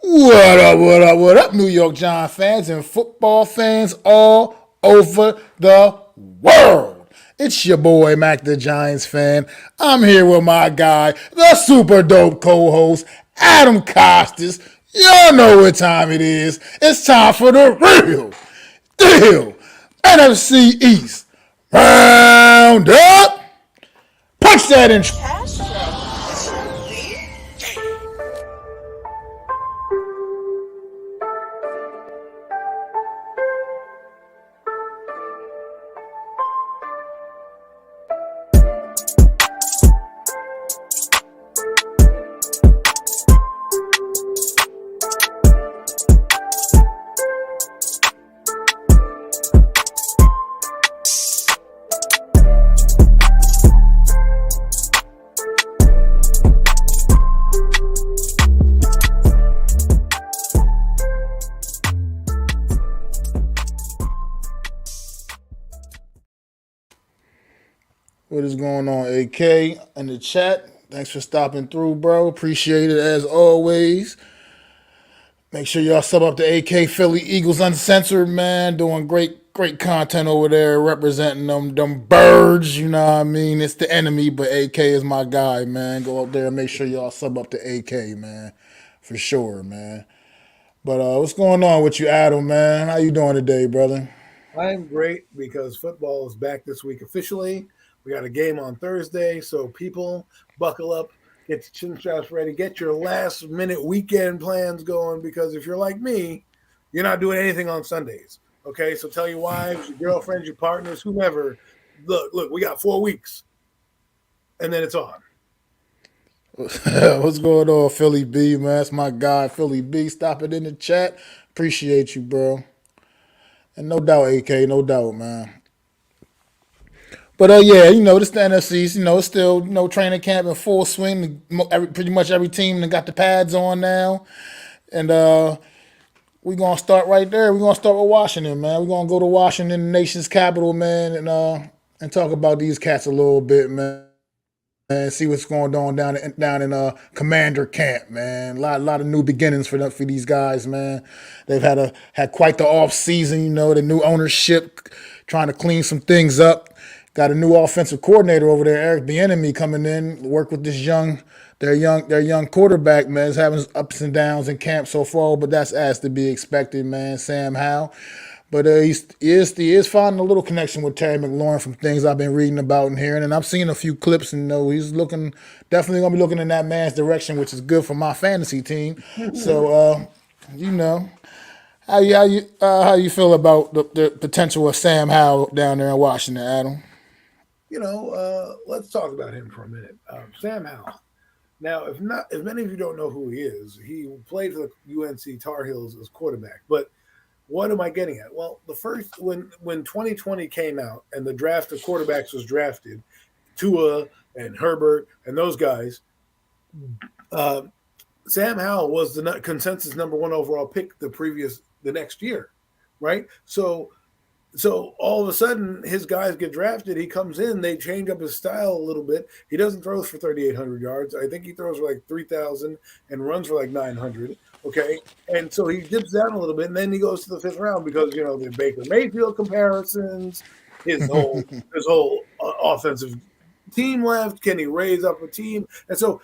What up, what up, what up, New York Giants fans and football fans all over the world? It's your boy, Mac the Giants fan. I'm here with my guy, the super dope co-host, Adam Costas. Y'all know what time it is. It's time for the real deal NFC East Roundup. Punch that intro. What is going on, AK, in the chat? Thanks for stopping through, bro. Appreciate it as always. Make sure y'all sub up to AK Philly Eagles Uncensored, man. Doing great content over there, representing them birds. You know what I mean? It's the enemy, but AK is my guy, man. Go up there and make sure y'all sub up to AK, man. For sure, man. But what's going on with you, Adam, man? How you doing today, brother? I'm great because football is back this week officially. We got a game on Thursday, so people buckle up, get your chin straps ready, get your last minute weekend plans going because if you're like me, you're not doing anything on Sundays. Okay, so tell your wives, your girlfriends, your partners, whomever, look, we got 4 weeks, and then it's on. What's going on, Philly B, man? That's my guy, Philly B. Stop it in the chat. Appreciate you, bro. And no doubt, AK, no doubt, man. But yeah, this the NFCs. It's still training camp in full swing. Pretty much every team that got the pads on now, and we're gonna start right there. We're gonna start with Washington, man. We're gonna go to Washington, the nation's capital, man, and talk about these cats a little bit, man. And see what's going on down in Commander Camp, man. A lot of new beginnings for these guys, man. They've had quite the off season, the new ownership trying to clean some things up. Got a new offensive coordinator over there, Eric Bieniemy, coming in, work with their young quarterback, man. Is having ups and downs in camp so far, but that's as to be expected, man. Sam Howell. But he is finding a little connection with Terry McLaurin from things I've been reading about and hearing, and I've seen a few clips, and he's definitely gonna be looking in that man's direction, which is good for my fantasy team. So, how you feel about the potential of Sam Howell down there in Washington, Adam? Let's talk about him for a minute. Sam Howell. Now, if many of you don't know who he is, he played for the UNC Tar Heels as quarterback, but what am I getting at? Well, the first when 2020 came out and the draft of quarterbacks was drafted, Tua and Herbert and those guys, uh, Sam Howell was the consensus number one overall pick the next year, right? So all of a sudden, his guys get drafted. He comes in. They change up his style a little bit. He doesn't throw for 3,800 yards. I think he throws for like 3,000 and runs for like 900. Okay, and so he dips down a little bit, and then he goes to the fifth round because the Baker Mayfield comparisons, his whole offensive team left. Can he raise up a team? And so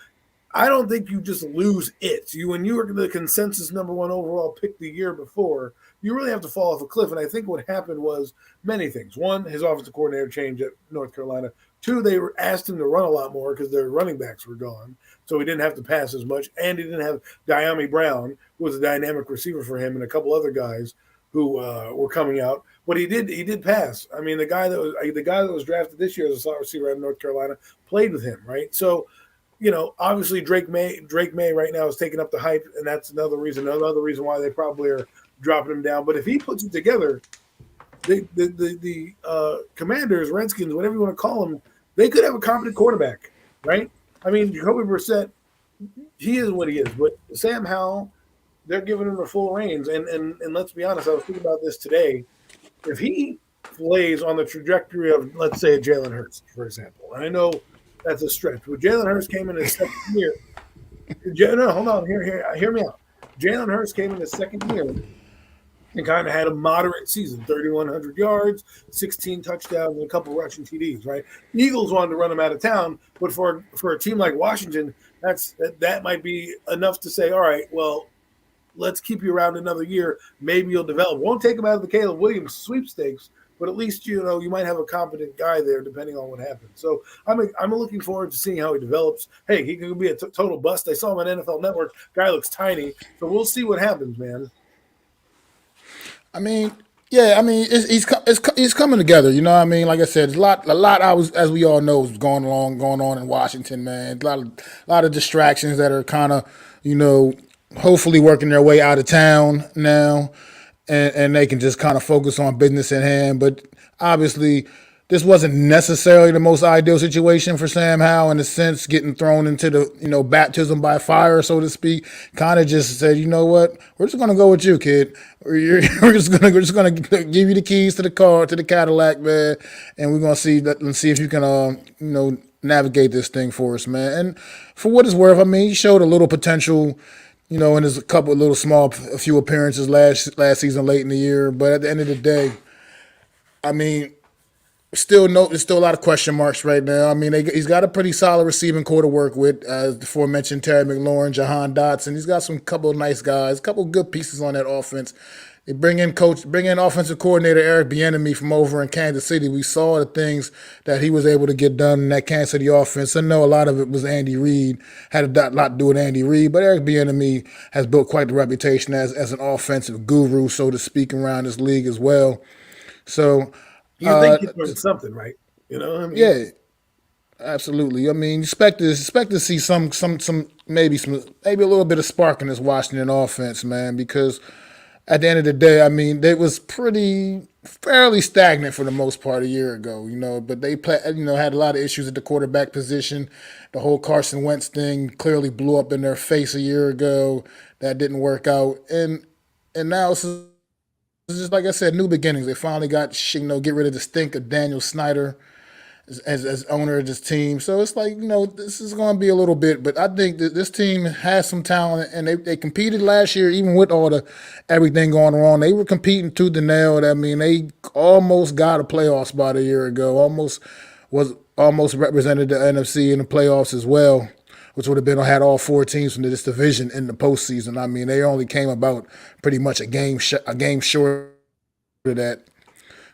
I don't think you just lose it. When you were the consensus number one overall pick the year before, you really have to fall off a cliff. And I think what happened was many things. One, his offensive coordinator changed at North Carolina. Two, they asked him to run a lot more because their running backs were gone. So he didn't have to pass as much. And he didn't have Diami Brown, who was a dynamic receiver for him, and a couple other guys who were coming out. But he did pass. I mean, the guy that was drafted this year as a slot receiver out of North Carolina played with him, right? So obviously Drake May right now is taking up the hype, and that's another reason why they probably are dropping him down. But if he puts it together, the Commanders, Redskins, whatever you want to call them, they could have a competent quarterback, right? I mean, Jacoby Brissett, he is what he is. But Sam Howell, they're giving him the full reins. And let's be honest, I was thinking about this today. If he plays on the trajectory of, let's say, Jalen Hurts, for example, and I know that's a stretch, but Jalen Hurts came in his second year. No, hold on, hear me out. Jalen Hurts came in his second year and kind of had a moderate season, 3,100 yards, 16 touchdowns, and a couple rushing TDs. Right? Eagles wanted to run him out of town, but for a team like Washington, that might be enough to say, all right, well, let's keep you around another year. Maybe you'll develop. Won't take him out of the Caleb Williams sweepstakes, but at least you might have a competent guy there, depending on what happens. So I'm looking forward to seeing how he develops. Hey, he could be a total bust. I saw him on NFL Network. Guy looks tiny, so we'll see what happens, man. I mean, yeah, I mean, he's coming together. You know what I mean? Like I said, there's a lot. As we all know, is going on in Washington, man. A lot of distractions that are kind of, hopefully working their way out of town now, and they can just kind of focus on business at hand. But obviously, this wasn't necessarily the most ideal situation for Sam Howell in a sense, getting thrown into the baptism by fire, so to speak. Kind of just said, you know what, we're just gonna go with you, kid. We're just gonna give you the keys to the car, to the Cadillac, man, and we're gonna see if you can navigate this thing for us, man. And for what it's worth, I mean, he showed a little potential. In his a few appearances last season, late in the year. But at the end of the day, I mean, there's still a lot of question marks right now. I mean, he's got a pretty solid receiving core to work with, as the aforementioned Terry McLaurin, Jahan Dotson. He's got some couple of nice guys, a couple of good pieces on that offense. They bring in offensive coordinator Eric Bieniemy from over in Kansas City. We saw the things that he was able to get done in that Kansas City offense. I know a lot of it was Andy Reid, had a lot to do with Andy Reid, but Eric Bieniemy has built quite the reputation as an offensive guru, so to speak, around this league as well. So, You think he's doing something, right? You know what I mean? yeah, absolutely. I mean, expect to see some maybe a little bit of spark in this Washington offense, man, because at the end of the day, I mean, they was fairly stagnant for the most part a year ago, but they had a lot of issues at the quarterback position. The whole Carson Wentz thing clearly blew up in their face a year ago. That didn't work out, and now it's just like I said, new beginnings. They finally got get rid of the stink of Daniel Snyder as owner of this team. So it's like, this is going to be a little bit, but I think that this team has some talent, and they competed last year, even with all the everything going wrong. They were competing tooth and nail. I mean, they almost got a playoff spot a year ago. Almost represented the NFC in the playoffs as well, which would have been had all four teams from this division in the postseason. I mean, they only came about pretty much a game short of that.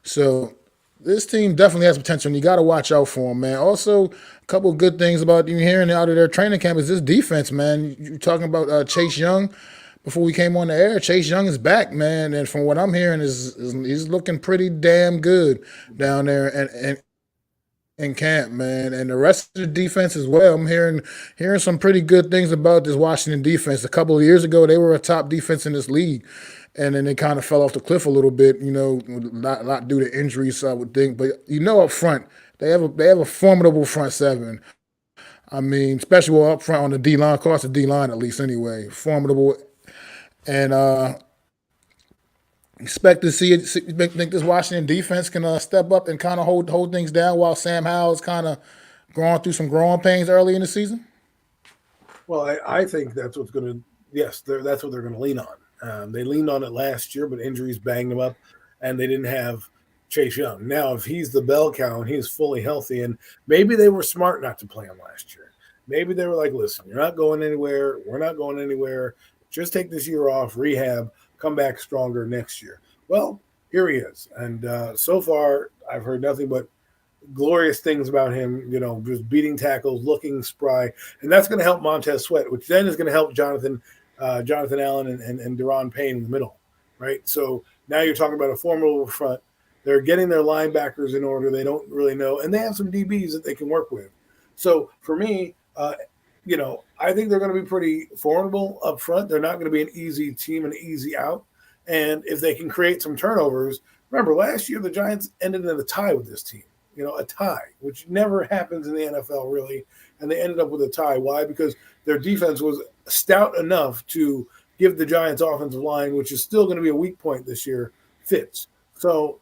So this team definitely has potential, and you got to watch out for them, man. Also, a couple of good things about you hearing out of their training camp is this defense, man. You're talking about Chase Young before we came on the air. Chase Young is back, man, and from what I'm hearing, he's looking pretty damn good down there and in camp, man, and the rest of the defense as well. I'm hearing some pretty good things about this Washington defense. A couple of years ago, they were a top defense in this league, and then they kind of fell off the cliff a little bit, a lot due to injuries, I would think. But up front, they have a formidable front seven. I mean, especially up front on the D line, across the D line at least anyway, formidable, and expect to see it. Think this Washington defense can step up and kind of hold things down while Sam Howell is kind of going through some growing pains early in the season. Well, I think that's what's going to. Yes, that's what they're going to lean on. They leaned on it last year, but injuries banged them up, and they didn't have Chase Young. Now, if he's the bell cow and he's fully healthy, and maybe they were smart not to play him last year. Maybe they were like, listen, you're not going anywhere. We're not going anywhere. Just take this year off, rehab, come back stronger next year. Well, here he is. And so far, I've heard nothing but glorious things about him, just beating tackles, looking spry. And that's going to help Montez Sweat, which then is going to help Jonathan Allen and Deron Payne in the middle, right? So now you're talking about a formidable front. They're getting their linebackers in order. They don't really know. And they have some DBs that they can work with. So for me, I think they're going to be pretty formidable up front. They're not going to be an easy team, an easy out. And if they can create some turnovers, remember last year the Giants ended in a tie with this team, a tie, which never happens in the NFL really. And they ended up with a tie. Why? Because their defense was stout enough to give the Giants offensive line, which is still going to be a weak point this year, fits. So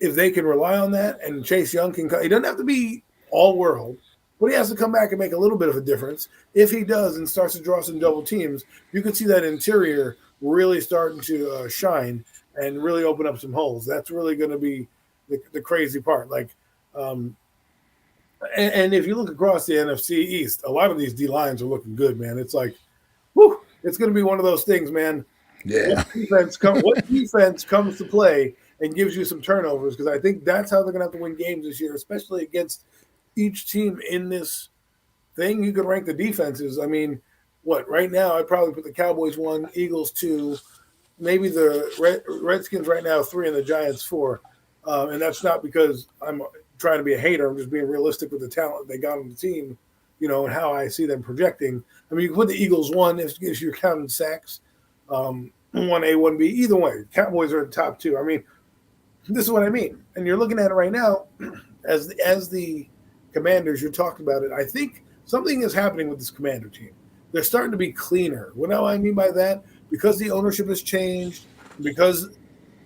if they can rely on that and Chase Young he doesn't have to be all world, but he has to come back and make a little bit of a difference. If he does and starts to draw some double teams, you can see that interior really starting to shine and really open up some holes. That's really going to be the crazy part. Um, and if you look across the NFC East, a lot of these D lines are looking good, man. It's like, whew, it's going to be one of those things, man. Yeah. What defense comes to play and gives you some turnovers? Because I think that's how they're going to have to win games this year, especially against each team in this thing. You could rank the defenses. I mean, what right now? I'd probably put the Cowboys 1, Eagles 2, maybe the Redskins right now 3, and the Giants 4. And that's not because I'm trying to be a hater. I'm just being realistic with the talent they got on the team, and how I see them projecting. I mean, you can put the Eagles 1 if you're counting sacks. 1A, 1B, either way. Cowboys are in the top 2. I mean, this is what I mean. And you're looking at it right now as the Commanders, you're talking about it. I think something is happening with this Commander team. They're starting to be cleaner. What do I mean by that? Because the ownership has changed, because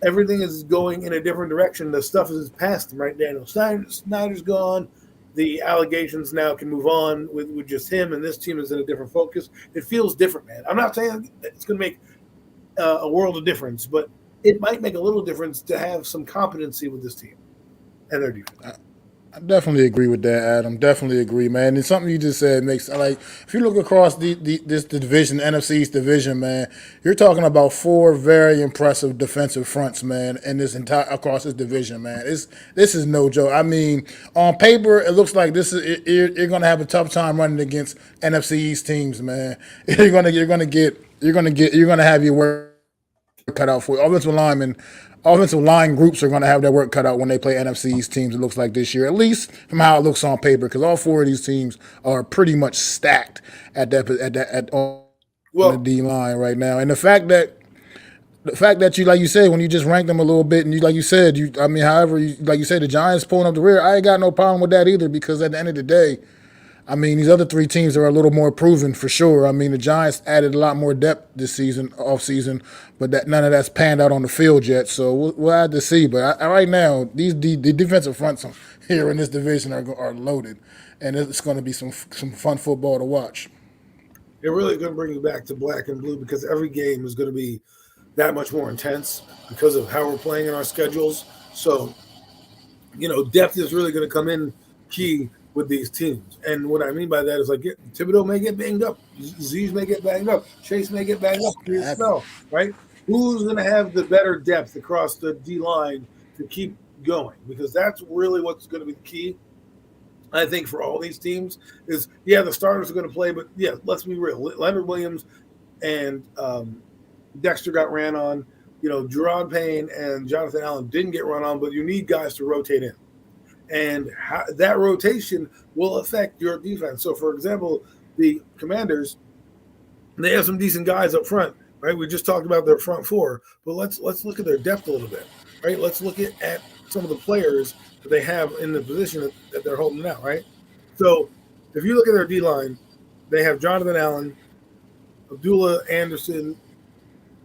everything is going in a different direction. The stuff is past them, right? Daniel Snyder's gone. The allegations now can move on with just him, and this team is in a different focus. It feels different, man. I'm not saying it's going to make a world of difference, but it might make a little difference to have some competency with this team and their defense. I definitely agree with that, Adam. Definitely agree, man. And something you just said makes if you look across the division, NFC East division, man, you're talking about 4 very impressive defensive fronts, man, in this entire across this division, man. This is no joke. I mean, on paper, it looks like you're going to have a tough time running against NFC East teams, man. You're going to have your work cut out for you. Offensive line groups are going to have their work cut out when they play NFC East teams, it looks like this year, at least from how it looks on paper, because all 4 of these teams are pretty much stacked on the D line right now. And the fact that you, like you said, when you just rank them a little bit, and you, like you said, like you said, the Giants pulling up the rear, I ain't got no problem with that either, because at the end of the day, I mean, these other 3 teams are a little more proven for sure. I mean, the Giants added a lot more depth this season, off season, but none of that's panned out on the field yet. So we'll have to see. But right now, the defensive fronts here in this division are loaded, and it's going to be some fun football to watch. They're really going to bring you back to black and blue, because every game is going to be that much more intense because of how we're playing in our schedules. So, depth is really going to come in key with these teams. And what I mean by that is, like, Thibodeau may get banged up, Z's may get banged up, Chase may get banged up, right? Who's going to have the better depth across the D line to keep going? Because that's really what's going to be the key, I think, for all these teams is, the starters are going to play, but let's be real. Leonard Williams and Dexter got ran on. Gerard Payne and Jonathan Allen didn't get run on, but you need guys to rotate in. And that rotation will affect your defense. So, for example, the Commanders, they have some decent guys up front, right? We just talked about their front 4, but let's look at their depth a little bit, right? Let's look at some of the players that they have in the position that they're holding out, right? So, if you look at their D-line, they have Jonathan Allen, Abdullah Anderson,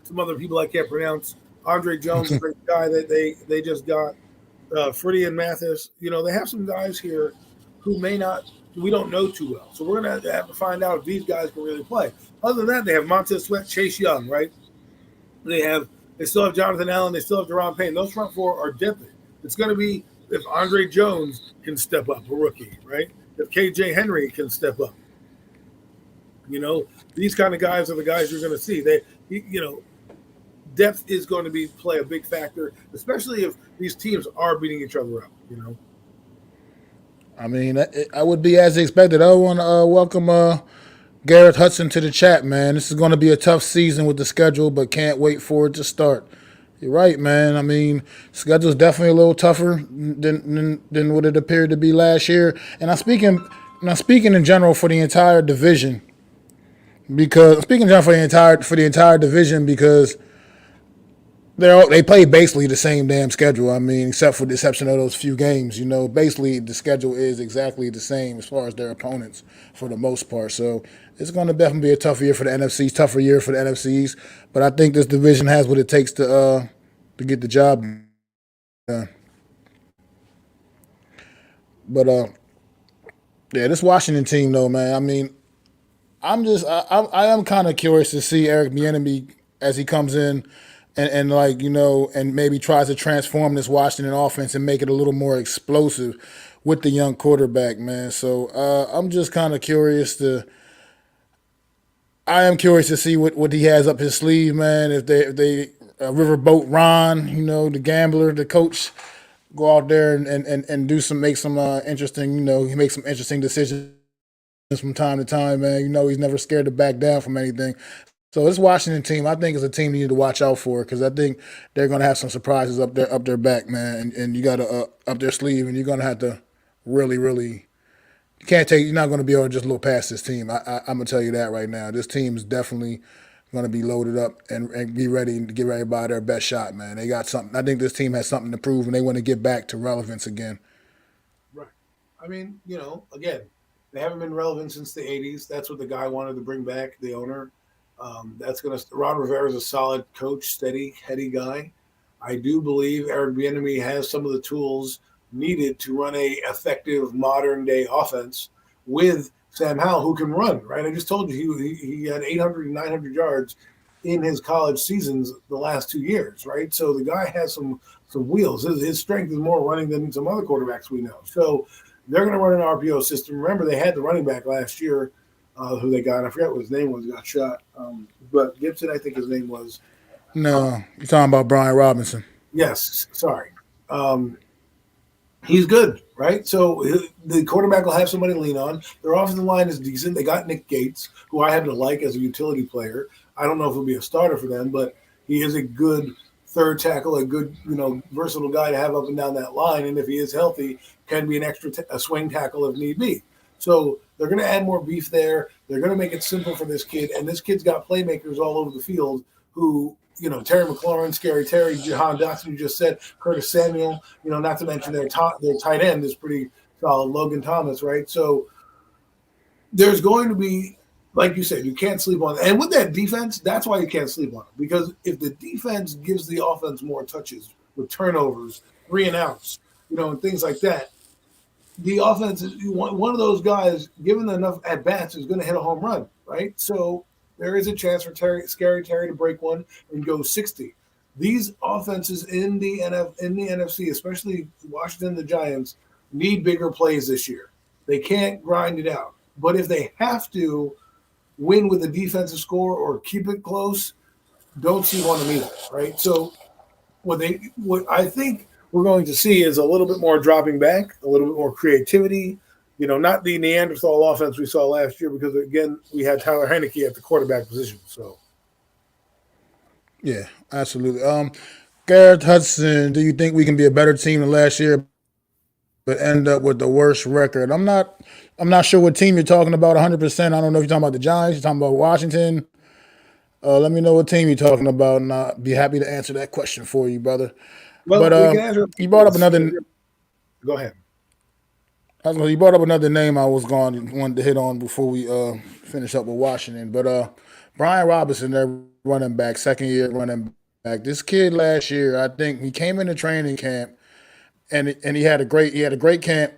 some other people I can't pronounce, Andre Jones, a great guy that they just got, Freddie and Mathis. They have some guys here who we don't know too well. So we're going to have to find out if these guys can really play. Other than that, they have Montez Sweat, Chase Young, right? They still have Jonathan Allen. They still have Deron Payne. Those front 4 are different. It's going to be if Andre Jones can step up, a rookie, right? If KJ Henry can step up. These kind of guys are the guys you're going to see. Depth is going to play a big factor, especially if these teams are beating each other up, I mean, I would be as expected. I want to welcome Garrett Hudson to the chat, man. This is going to be a tough season with the schedule, but can't wait for it to start. You're right, man. I mean, schedule's definitely a little tougher than what it appeared to be last year. And I'm speaking in general for the entire division, because for the entire division, because they play basically the same damn schedule. I mean, except for the exception of those few games. Basically the schedule is exactly the same as far as their opponents for the most part. So it's going to definitely be a tougher year for the NFC, tougher year for the NFCs. But I think this division has what it takes to get the job done. But Yeah, this Washington team, though, man. I mean, I am kind of curious to see Eric Bieniemy as he comes in and like and maybe tries to transform this Washington offense and make it a little more explosive with the young quarterback, man. So I'm just kind of curious to. I am curious to see what he has up his sleeve, man. If they Riverboat Ron, the gambler, the coach, go out there and do make some interesting, he makes some interesting decisions from time to time, man. He's never scared to back down from anything. So this Washington team, I think, is a team you need to watch out for because I think they're going to have some surprises up their back, man. And you got to up their sleeve, and you're going to have to really, really. You can't take. You're not going to be able to just look past this team. I'm gonna tell you that right now. This team is definitely going to be loaded up and be ready to give everybody their best shot, man. They got something. I think this team has something to prove, and they want to get back to relevance again. Right. I mean, again, they haven't been relevant since the '80s. That's what the guy wanted to bring back, the owner. That's going to. Ron Rivera is a solid coach, steady, heady guy. I do believe Eric Bieniemy has some of the tools needed to run a effective modern day offense with Sam Howell, who can run. Right. I just told you he had 800 and 900 yards in his college seasons the last 2 years. Right. So the guy has some wheels. His strength is more running than some other quarterbacks we know. So they're going to run an RPO system. Remember, they had the running back last year who they got. I forgot what his name was. Got shot. But Gibson, I think his name was. No, you're talking about Brian Robinson. Yes, sorry. He's good, right? So the quarterback will have somebody to lean on. Their offensive line is decent. They got Nick Gates, who I happen to like as a utility player. I don't know if he'll be a starter for them, but he is a good third tackle, a good, versatile guy to have up and down that line. And if he is healthy, can be an extra a swing tackle if need be. So they're going to add more beef there. They're going to make it simple for this kid. And this kid's got playmakers all over the field who, Terry McLaurin, Scary Terry, Jahan Dotson, you just said, Curtis Samuel, not to mention their tight end is pretty solid, Logan Thomas, right? So there's going to be, like you said, you can't sleep on it. And with that defense, that's why you can't sleep on it. Because if the defense gives the offense more touches with turnovers, 3 and outs, and things like that, the offense is one of those guys, given enough at bats, is going to hit a home run, right? So there is a chance for Scary Terry to break one and go 60. These offenses in the NFC, especially Washington, the Giants, need bigger plays this year. They can't grind it out. But if they have to win with a defensive score or keep it close, don't see one of them either, right? So what I think we're going to see is a little bit more dropping back, a little bit more creativity, not the Neanderthal offense we saw last year because, again, we had Tyler Heineke at the quarterback position. So, yeah, absolutely. Garrett Hudson, do you think we can be a better team than last year but end up with the worst record? I'm not sure what team you're talking about 100%. I don't know if you're talking about the Giants, you're talking about Washington. Let me know what team you're talking about, and I'll be happy to answer that question for you, brother. well, But we can answer. you brought up another. Go ahead. You brought up another name I wanted to hit on before we finish up with Washington. But Brian Robinson, their running back, second year running back. This kid last year, I think he came into training camp, and he had a great camp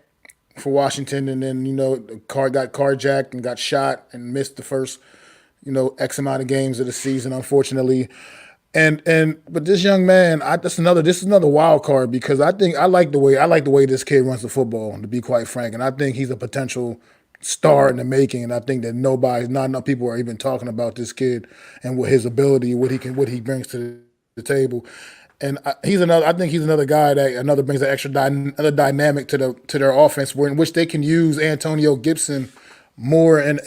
for Washington, and then the car got carjacked and got shot and missed the first X amount of games of the season, unfortunately. But this young man, this is another wild card because I like the way this kid runs the football, to be quite frank, and I think he's a potential star in the making. And I think that not enough people are even talking about this kid and what his ability, what he brings to the table. And I think he's another guy that brings an extra another dynamic to their offense, in which they can use Antonio Gibson more in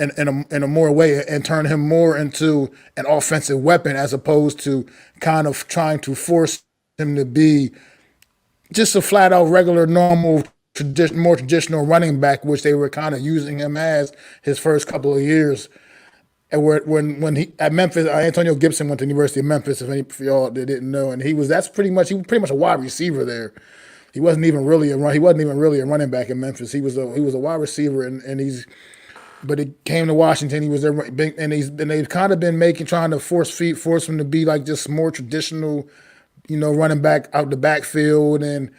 a more way and turn him more into an offensive weapon as opposed to kind of trying to force him to be just a flat out regular normal more traditional running back, which they were kind of using him as his first couple of years. And when he at Memphis, Antonio Gibson went to the University of Memphis. For y'all that didn't know, and he was pretty much a wide receiver there. He wasn't even really a running back in Memphis. He was a wide receiver, but he came to Washington. He was there, and they've kind of been trying to force him to be like just more traditional, running back out the backfield, and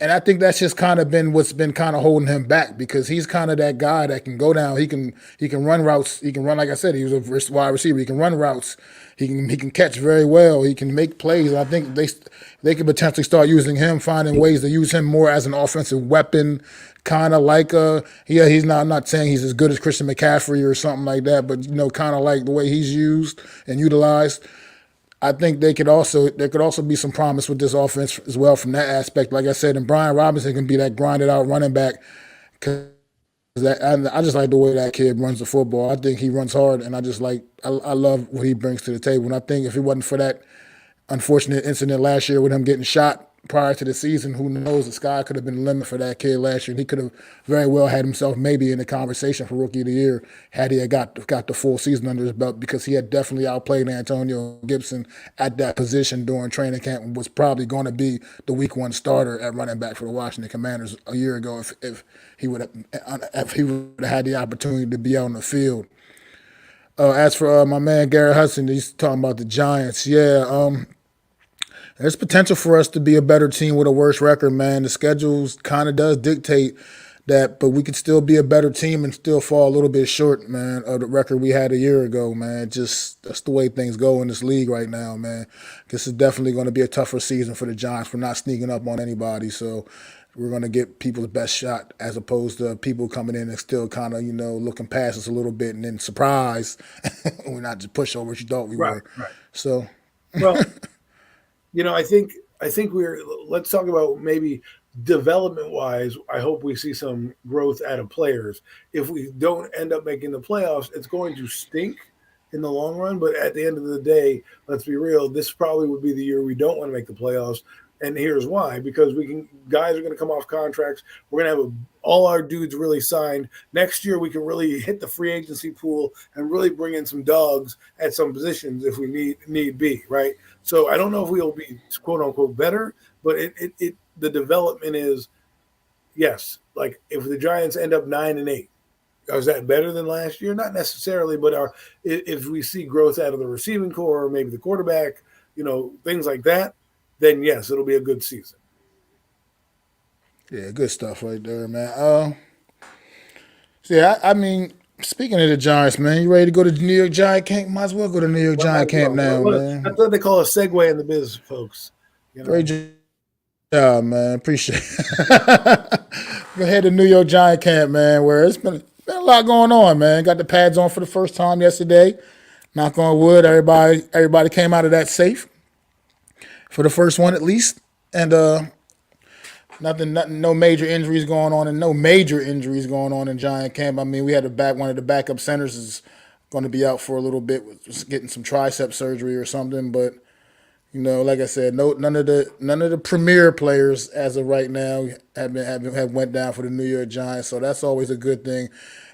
And I think that's just kind of been what's been kind of holding him back because he's kind of that guy that can go down. He can run routes. He can run like I said. He was a wide receiver. He can run routes. He can catch very well. He can make plays. And I think they could potentially start using him, finding ways to use him more as an offensive weapon, kind of like he's not. I'm not saying he's as good as Christian McCaffrey or something like that, but kind of like the way he's used and utilized. I think there could also be some promise with this offense as well from that aspect. Like I said, and Brian Robinson can be that grinded out running back. Cause I just like the way that kid runs the football. I think he runs hard, and I love what he brings to the table. And I think if it wasn't for that unfortunate incident last year with him getting shot prior to the season, who knows? The sky could have been the limit for that kid last year. And he could have very well had himself maybe in the conversation for Rookie of the Year had he had got the full season under his belt because he had definitely outplayed Antonio Gibson at that position during training camp and was probably going to be the week one starter at running back for the Washington Commanders a year ago if he would have had the opportunity to be out on the field. As for my man Garrett Hudson, he's talking about the Giants. Yeah, there's potential for us to be a better team with a worse record, man. The schedules kind of does dictate that, but we could still be a better team and still fall a little bit short, man, of the record we had a year ago, man. Just that's the way things go in this league right now, man. This is definitely going to be a tougher season for the Giants. We're not sneaking up on anybody, so we're going to get people's best shot as opposed to people coming in and still kind of, looking past us a little bit and then surprise. We're not just pushovers you thought we were. Right. So, well, I think let's talk about maybe development wise. I hope we see some growth out of players. If we don't end up making the playoffs, it's going to stink in the long run. But at the end of the day, let's be real. This probably would be the year we don't want to make the playoffs. And here's why: because guys are going to come off contracts. We're going to have all our dudes really signed next year. We can really hit the free agency pool and really bring in some dogs at some positions if we need be, right? So I don't know if we'll be quote unquote better, but the development is yes. Like if the Giants end up 9-8, is that better than last year? Not necessarily, but if we see growth out of the receiving core, or maybe the quarterback, things like that, then yes, it'll be a good season. Yeah, good stuff right there, man. So yeah, I mean, speaking of the Giants, man, you ready to go to the New York Giant camp? Might as well go to New York Giant camp now, man. That's what they call a segue in the biz, folks. Great job, man. Appreciate it. Go ahead to New York Giant camp, man, where it's been a lot going on, man. Got the pads on for the first time yesterday. Knock on wood, everybody came out of that safe for the first one at least, and nothing, no major injuries going on, in Giant camp. I mean, we had one of the backup centers is going to be out for a little bit, with getting some tricep surgery or something. But like I said, none of the premier players as of right now have went down for the New York Giants, so that's always a good thing.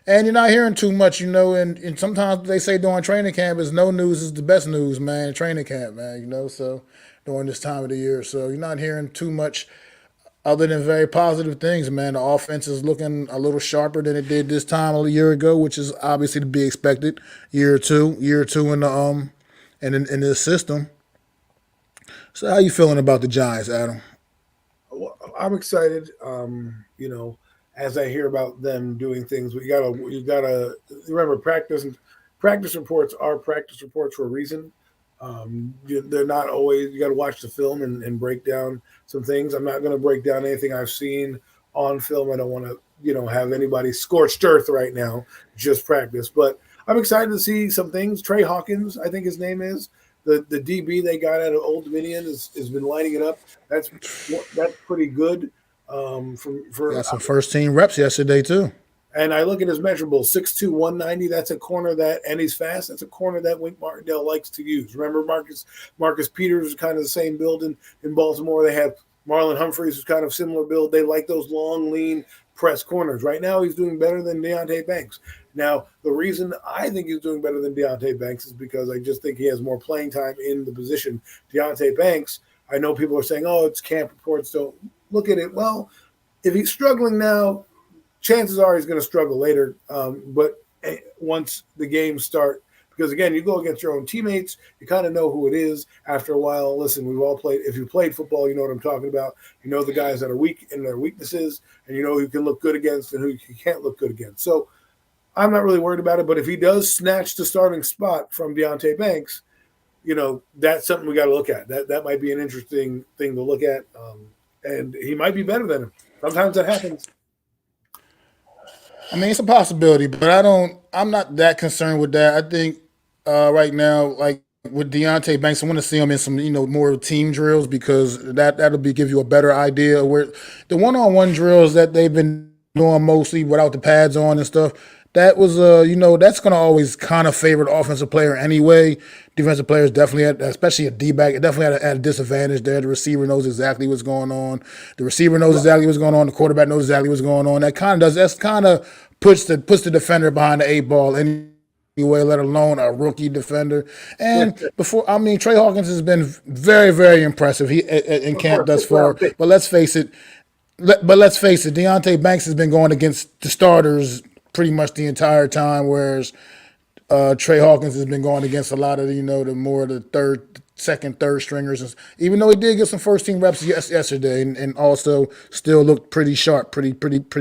And you're not hearing too much, and sometimes they say during training camp is no news is the best news, man. Training camp, man, so during this time of the year, so you're not hearing too much other than very positive things, man. The offense is looking a little sharper than it did this time a year ago, which is obviously to be expected. Year or two in the in the system. So how you feeling about the Giants, Adam? Well, I'm excited. As I hear about them doing things, you gotta remember practice reports are practice reports for a reason. They're not always. You got to watch the film and break down some things. I'm not going to break down anything I've seen on film. I don't want to, have anybody scorched earth right now. Just practice, but I'm excited to see some things. Trey Hawkins, I think his name is the DB they got out of Old Dominion has been lighting it up. That's pretty good. Got some first team reps yesterday too. And I look at his measurables, 6'2", 190. That's a corner and he's fast. That's a corner that Wink Martindale likes to use. Remember Marcus Peters is kind of the same build in Baltimore. They have Marlon Humphreys, who's kind of similar build. They like those long, lean press corners. Right now, he's doing better than Deontay Banks. Now, the reason I think he's doing better than Deontay Banks is because I just think he has more playing time in the position. Deontay Banks, I know people are saying, it's camp reports. Don't look at it. Well, if he's struggling now, chances are he's going to struggle later. But once the games start Because again, you go against your own teammates, you kind of know who it is after a while. Listen, we've all played. If you played football, you know what I'm talking about. You know the guys that are weak in their weaknesses, and you know who you can look good against and who you can't look good against. So I'm not really worried about it. But if he does snatch the starting spot from Deonte Banks, that's something we got to look at. That might be an interesting thing to look at, and he might be better than him. Sometimes that happens. I mean, it's a possibility, but I'm not that concerned with that. I think right now, like with Deontay Banks, I want to see him in some, more team drills because that'll give you a better idea of where the one-on-one drills that they've been doing mostly without the pads on and stuff. That was, that's going to always kind of favor the offensive player anyway. Defensive players definitely, especially a D-back, it definitely at a disadvantage there. The receiver knows exactly what's going on. The receiver knows exactly what's going on. The quarterback knows exactly what's going on. That kind of puts the defender behind the eight ball anyway, let alone a rookie defender. And Trey Hawkins has been very, very impressive in camp thus far. But let's face it, Deonte Banks has been going against the starters pretty much the entire time, whereas Trey Hawkins has been going against a lot of the second, third stringers. Even though he did get some first team reps yesterday, and also still looked pretty sharp, pretty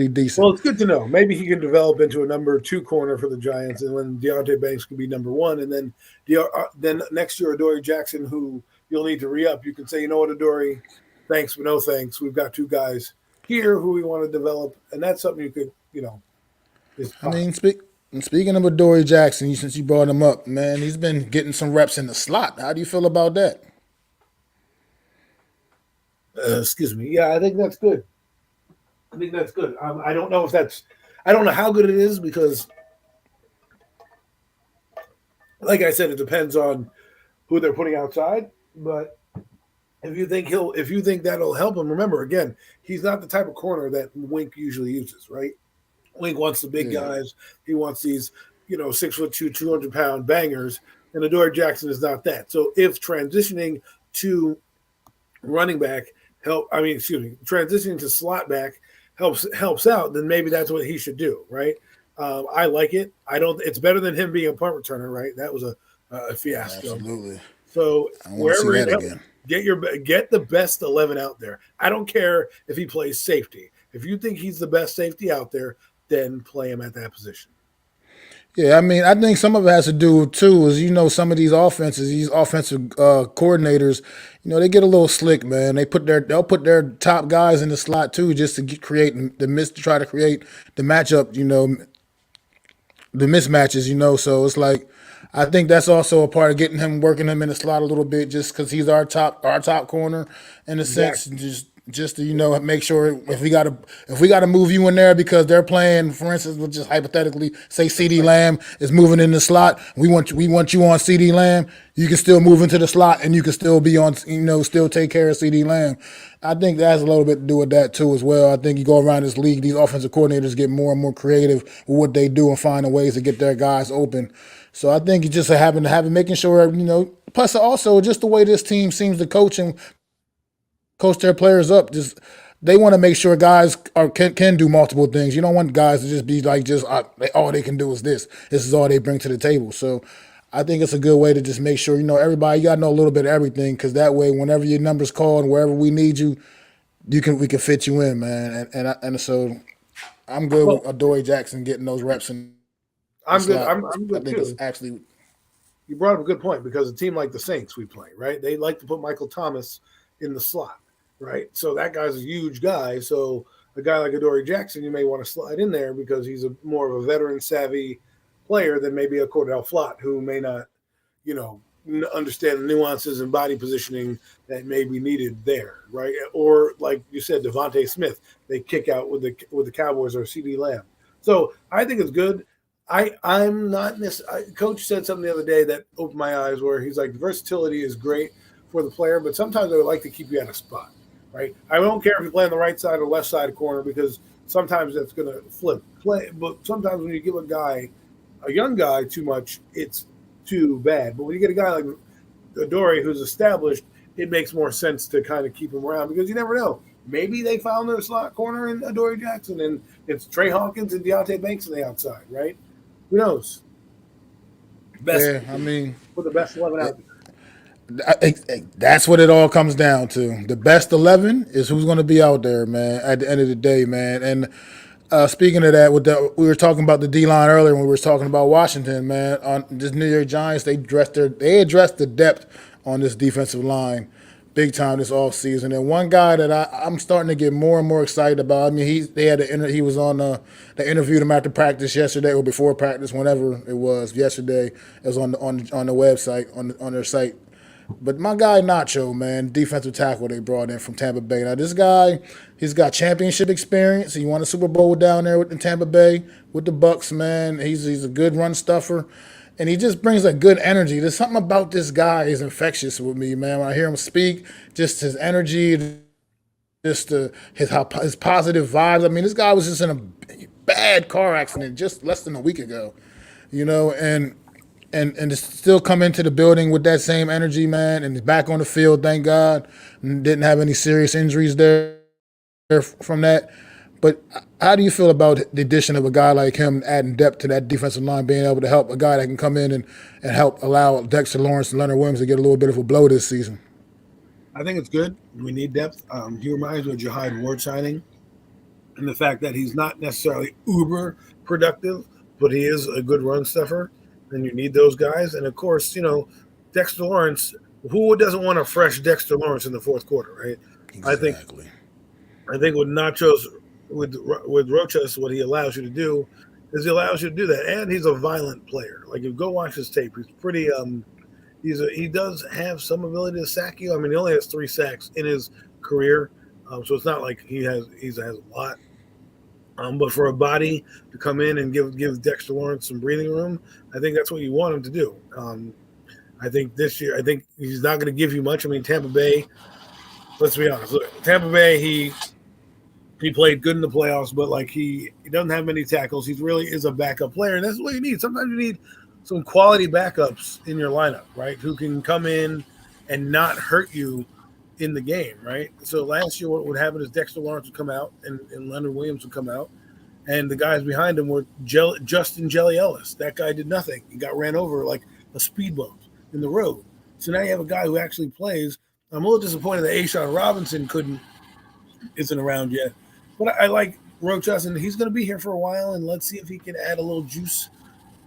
decent. Well, it's good to know. Maybe he can develop into a number 2 corner for the Giants, and when Deonte Banks can be number 1, and then next year Adoree Jackson, who you'll need to re-up, you can say, you know what, Adoree, thanks but no thanks. We've got 2 guys here who we want to develop, and that's something you could, Speaking of Adoree Jackson, since you brought him up, man, he's been getting some reps in the slot. How do you feel about that? Excuse me. Yeah, I think that's good. I don't know I don't know how good it is because, like I said, it depends on who they're putting outside. But if you think that'll help him, remember again, he's not the type of corner that Wink usually uses, right? Wink wants the big guys. He wants these, 6'2", 200-pound bangers, and Adoree Jackson is not that. So if transitioning to running back transitioning to slot back helps out, then maybe that's what he should do, right? I like it. It's better than him being a punt returner, right? That was a fiasco. Absolutely. So wherever again. Get the best 11 out there. I don't care if he plays safety. If you think he's the best safety out there, then play him at that position. Yeah, I think some of it has to do too is some of these offensive coordinators, they get a little slick, man. They'll put their top guys in the slot too, just to to try to create the matchup, the mismatches, So it's like I think that's also a part of working him in the slot a little bit, just because he's our top corner in a sense, just to make sure if we gotta move you in there because they're playing, for instance, we'll just hypothetically say CeeDee Lamb is moving in the slot. We want you on CeeDee Lamb. You can still move into the slot and you can still be on, still take care of CeeDee Lamb. I think that has a little bit to do with that too as well. I think you go around this league, these offensive coordinators get more and more creative with what they do and finding ways to get their guys open. So I think it's just making sure, plus also just the way this team seems to coach their players up. Just they want to make sure guys can do multiple things. You don't want guys to just be like all they can do is this. This is all they bring to the table. So I think it's a good way to just make sure everybody, you got to know a little bit of everything, because that way whenever your number's called and wherever we need you, we can fit you in, man. And so I'm good with Adoree Jackson getting those reps. I'm good. I'm good I think too. it's actually. You brought up a good point, because a team like the Saints we play, right? They like to put Michael Thomas in the slot, right? So that guy's a huge guy. So a guy like Adoree Jackson, you may want to slide in there because he's more of a veteran savvy player than maybe a Cordell Flott, who may not, understand the nuances and body positioning that may be needed there, right? Or like you said, Devontae Smith, they kick out with the Cowboys, or CeeDee Lamb. So I think it's good. I'm not Coach said something the other day that opened my eyes, where he's like, versatility is great for the player, but sometimes I would like to keep you at a spot, right? I don't care if you play on the right side or left side corner, because sometimes that's going to flip play. But sometimes when you give a young guy too much, it's too bad. But when you get a guy like Adoree who's established, it makes more sense to kind of keep him around, because you never know. Maybe they found their slot corner in Adoree Jackson, and it's Trey Hawkins and Deonte Banks on the outside, right? Who knows? best Yeah, I mean, for the best 11 out there. that's what it all comes down to. The best 11 is who's going to be out there, man. At the end of the day, man. And speaking of that, we were talking about the D line earlier when we were talking about Washington, man. On this New York Giants, they addressed the depth on this defensive line big time this offseason. And one guy that I'm starting to get more and more excited about. I mean, he was on they interviewed him after practice yesterday or before practice, whenever it was yesterday. It was on the website on their site. But my guy Nacho, man, defensive tackle they brought in from Tampa Bay. Now this guy, he's got championship experience. He won a Super Bowl down there in Tampa Bay with the Bucks, man. He's a good run stuffer, and he just brings a good energy. There's something about this guy is infectious with me, man. When I hear him speak, just his energy, just his positive vibes. I mean, this guy was just in a bad car accident just less than a week ago, and to still come into the building with that same energy, man, and he's back on the field, thank God. Didn't have any serious injuries there from that. But how do you feel about the addition of a guy like him adding depth to that defensive line, being able to help a guy that can come in and help allow Dexter Lawrence and Leonard Williams to get a little bit of a blow this season? I think it's good. We need depth. He reminds me of Jihad Ward signing, and the fact that he's not necessarily uber productive, but he is a good run stuffer. And you need those guys. And of course, Dexter Lawrence. Who doesn't want a fresh Dexter Lawrence in the fourth quarter, right? Exactly. I think with Nachos, with Rochas, what he allows you to do is he allows you to do that, and he's a violent player. Like, if you go watch his tape, he's pretty. He does have some ability to sack you. I mean, he only has 3 sacks in his career, so it's not like he has a lot. But for a body to come in and give Dexter Lawrence some breathing room, I think that's what you want him to do. I think this year, he's not going to give you much. I mean, Tampa Bay, let's be honest. Look, Tampa Bay, he played good in the playoffs, but like he doesn't have many tackles. He really is a backup player, and that's what you need. Sometimes you need some quality backups in your lineup, right? Who can come in and not hurt you in the game, right? So last year what would happen is Dexter Lawrence would come out and Leonard Williams would come out, and the guys behind him were Justin Jelly Ellis. That guy did nothing. He got ran over like a speed bump in the road. So now you have a guy who actually plays. I'm a little disappointed that Ashawn Robinson isn't around yet. But I like Rochas, and he's going to be here for a while, and let's see if he can add a little juice.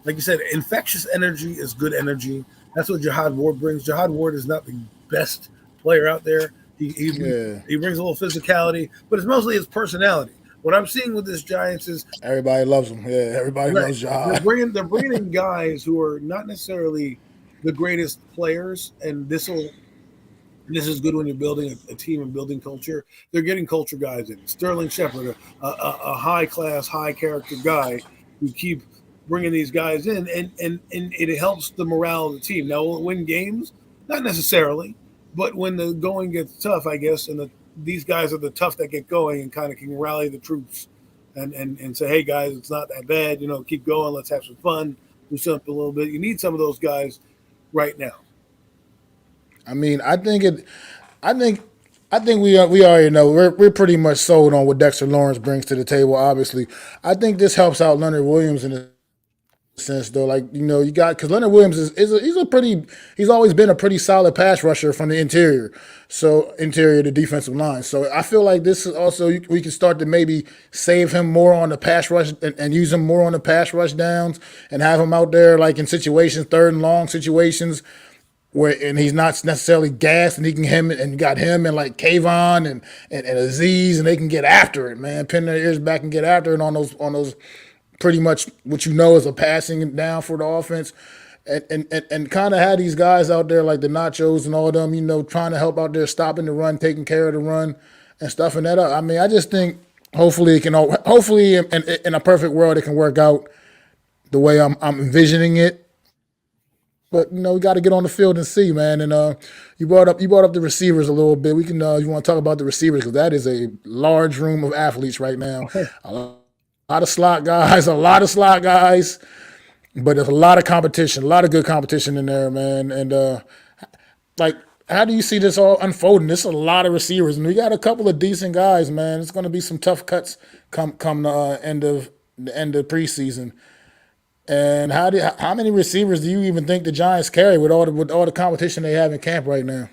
Like you said, infectious energy is good energy. That's what Jihad Ward brings. Jihad Ward is not the best player out there. He brings a little physicality, but it's mostly his personality. What I'm seeing with this Giants is everybody loves him. Yeah, everybody loves Jihad. They're bringing in guys who are not necessarily the greatest players, and this is good when you're building a team and building culture. They're getting culture guys in. Sterling Shepard, a high-class, high-character guy who keep bringing these guys in, and it helps the morale of the team. Now, will it win games? Not necessarily, but when the going gets tough, I guess, and these guys are the tough that get going and kind of can rally the troops and say, hey, guys, it's not that bad. Keep going. Let's have some fun. Do something a little bit. You need some of those guys right now. I mean, I think we already know we're pretty much sold on what Dexter Lawrence brings to the table. Obviously, I think this helps out Leonard Williams in a sense, though. Like, you got, because Leonard Williams he's always been a pretty solid pass rusher from the interior to defensive line. So I feel like this is also, we can start to maybe save him more on the pass rush and use him more on the pass rush downs and have him out there like in situations, 3rd and long situations, and he's not necessarily gassed, and he can got him and like Kayvon and Aziz, and they can get after it, man. Pin their ears back and get after it on those pretty much what is a passing down for the offense, and kind of had these guys out there like the Nachos and all of them, trying to help out there, stopping the run, taking care of the run, and stuffing that up. I mean, I just think hopefully in a perfect world it can work out the way I'm envisioning it. But we got to get on the field and see, man. And you brought up the receivers a little bit. We can you want to talk about the receivers, because that is a large room of athletes right now. A lot of slot guys, but there's a lot of competition, a lot of good competition in there, man. And how do you see this all unfolding? There's a lot of receivers, and we got a couple of decent guys, man. It's going to be some tough cuts come the end of preseason. And how many receivers do you even think the Giants carry with all the competition they have in camp right now?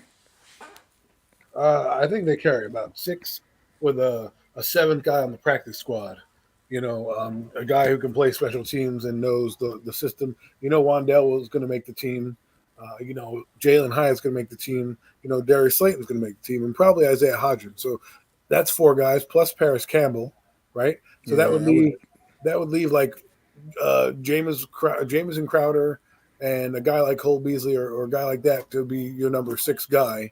I think they carry about six with a seventh guy on the practice squad. A guy who can play special teams and knows the system. Wandell was going to make the team. Jalen Hyatt's going to make the team. Darius Slayton's going to make the team, and probably Isaiah Hodgins. So that's four guys plus Paris Campbell, right? So Yeah, that would leave like Jameson Crowder and a guy like Cole Beasley or a guy like that to be your number six guy.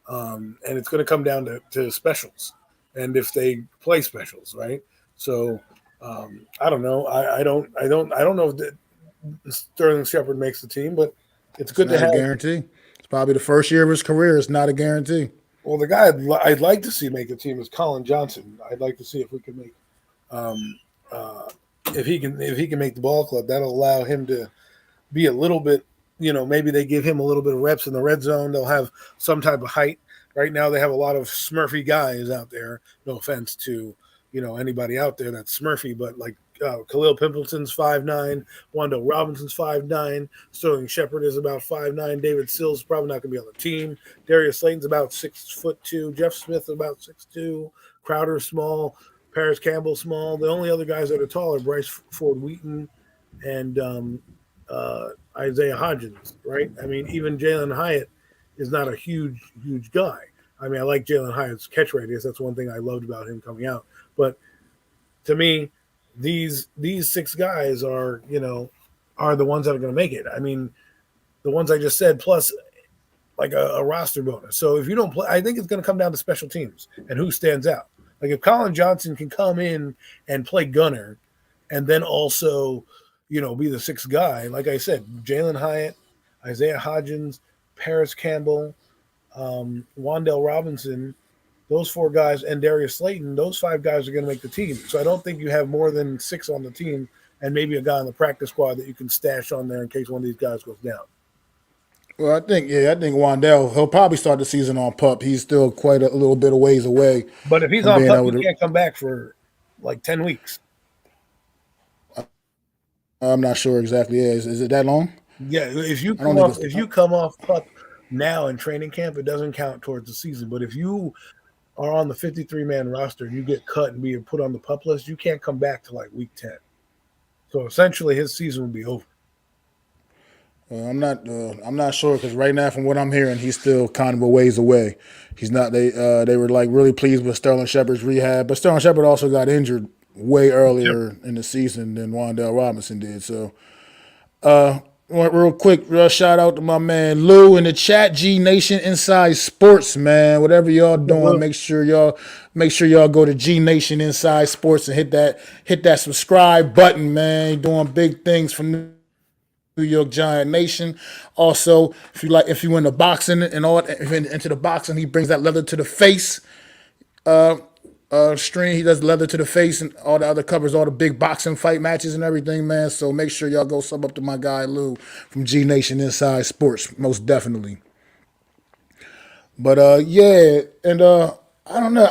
And it's going to come down to specials, and if they play specials, right? So I don't know. I don't know if Sterling Shepard makes the team, but it's good to not a have. guarantee. It's probably the first year of his career. It's not a guarantee. Well, the guy I'd like to see make the team is Colin Johnson. I'd like to see if we can make if he can make the ball club. That'll allow him to be a little bit. Maybe they give him a little bit of reps in the red zone. They'll have some type of height. Right now, they have a lot of Smurfy guys out there. No offense to anybody out there that's Smurfy, but like Khalil Pimpleton's 5'9", Wando Robinson's 5'9", Sterling Shepard is about 5'9", David Sills is probably not going to be on the team. Darius Slayton's about 6'2", Jeff Smith is about 6'2", Crowder small, Paris Campbell small. The only other guys that are tall are Bryce Ford Wheaton and Isaiah Hodgins, right? I mean, even Jalen Hyatt is not a huge guy. I mean, I like Jalen Hyatt's catch radius. That's one thing I loved about him coming out. But to me, these six guys are the ones that are going to make it. I mean, the ones I just said, plus like a roster bonus. So if you don't play, I think it's going to come down to special teams and who stands out. Like if Colin Johnson can come in and play gunner and then also, be the sixth guy, like I said, Jalen Hyatt, Isaiah Hodgins, Paris Campbell, Wandell Robinson, those four guys, and Darius Slayton, those five guys are going to make the team. So I don't think you have more than six on the team and maybe a guy on the practice squad that you can stash on there in case one of these guys goes down. Well, I think Wandell, he'll probably start the season on PUP. He's still quite a little bit of ways away. But if he's from on being PUP, able he to, can't come back for like 10 weeks. I'm not sure exactly. Yeah, is it that long? Yeah, if you I don't think if you come off PUP now in training camp, it doesn't count towards the season. But if you are on the 53-man roster and you get cut and be put on the PUP list, you can't come back to like week 10. So essentially, his season will be over. I'm not sure because right now, from what I'm hearing, he's still kind of a ways away. He's not. They were like really pleased with Sterling Shepard's rehab, but Sterling Shepard also got injured way earlier in the season than Wandell Robinson did. So, real quick, shout out to my man Lou in the chat. G Nation Inside Sports, man. Whatever y'all doing, make sure y'all go to G Nation Inside Sports and hit that subscribe button, man. You're doing big things for New York Giant Nation. Also, if you into boxing and all, if into the boxing, he brings that leather to the face. Stream. He does leather to the face and all the other covers, all the big boxing fight matches and everything, man. So make sure y'all go sub up to my guy Lou from G Nation Inside Sports, most definitely. But yeah, and I don't know.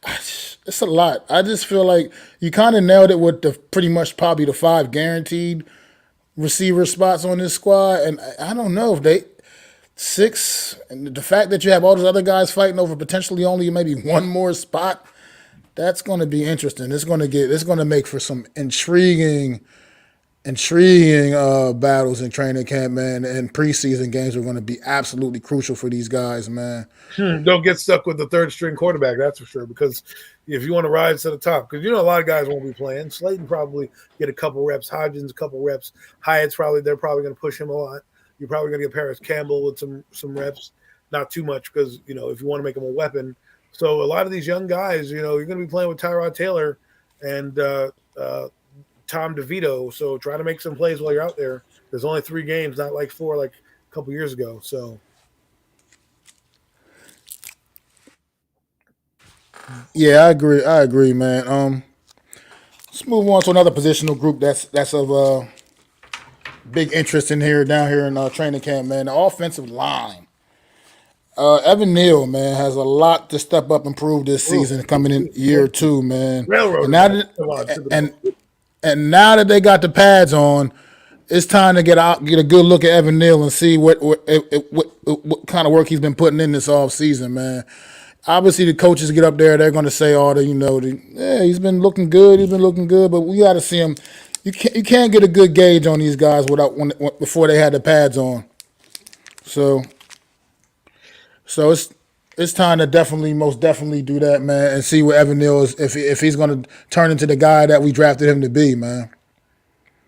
It's a lot. I just feel like you kind of nailed it with the pretty much probably the 5 guaranteed receiver spots on this squad, and I don't know if they 6. And the fact that you have all those other guys fighting over potentially only maybe one more spot. That's going to be interesting. It's going to make for some intriguing battles in training camp, man. And preseason games are going to be absolutely crucial for these guys, man. Don't get stuck with the third string quarterback, that's for sure. Because if you want to rise to the top, because a lot of guys won't be playing. Slayton probably get a couple reps. Hodgins a couple reps. Hyatt's they're probably going to push him a lot. You're probably going to get Paris Campbell with some reps, not too much because if you want to make him a weapon. So a lot of these young guys, you're going to be playing with Tyrod Taylor and Tom DeVito. So try to make some plays while you're out there. There's only 3 games, not like 4 like a couple years ago. So yeah, I agree, man. Let's move on to another positional group that's of big interest down here in training camp, man. The offensive line. Evan Neal, man, has a lot to step up and prove this season coming in year 2, man. Railroad. And now that they got the pads on, it's time to get a good look at Evan Neal and see what kind of work he's been putting in this off season, man. Obviously, the coaches get up there, they're going to say all yeah, he's been looking good, but we got to see him. You can't get a good gauge on these guys before they had the pads on. So it's time to most definitely do that, man, and see what Evan Neal is if he's going to turn into the guy that we drafted him to be, man.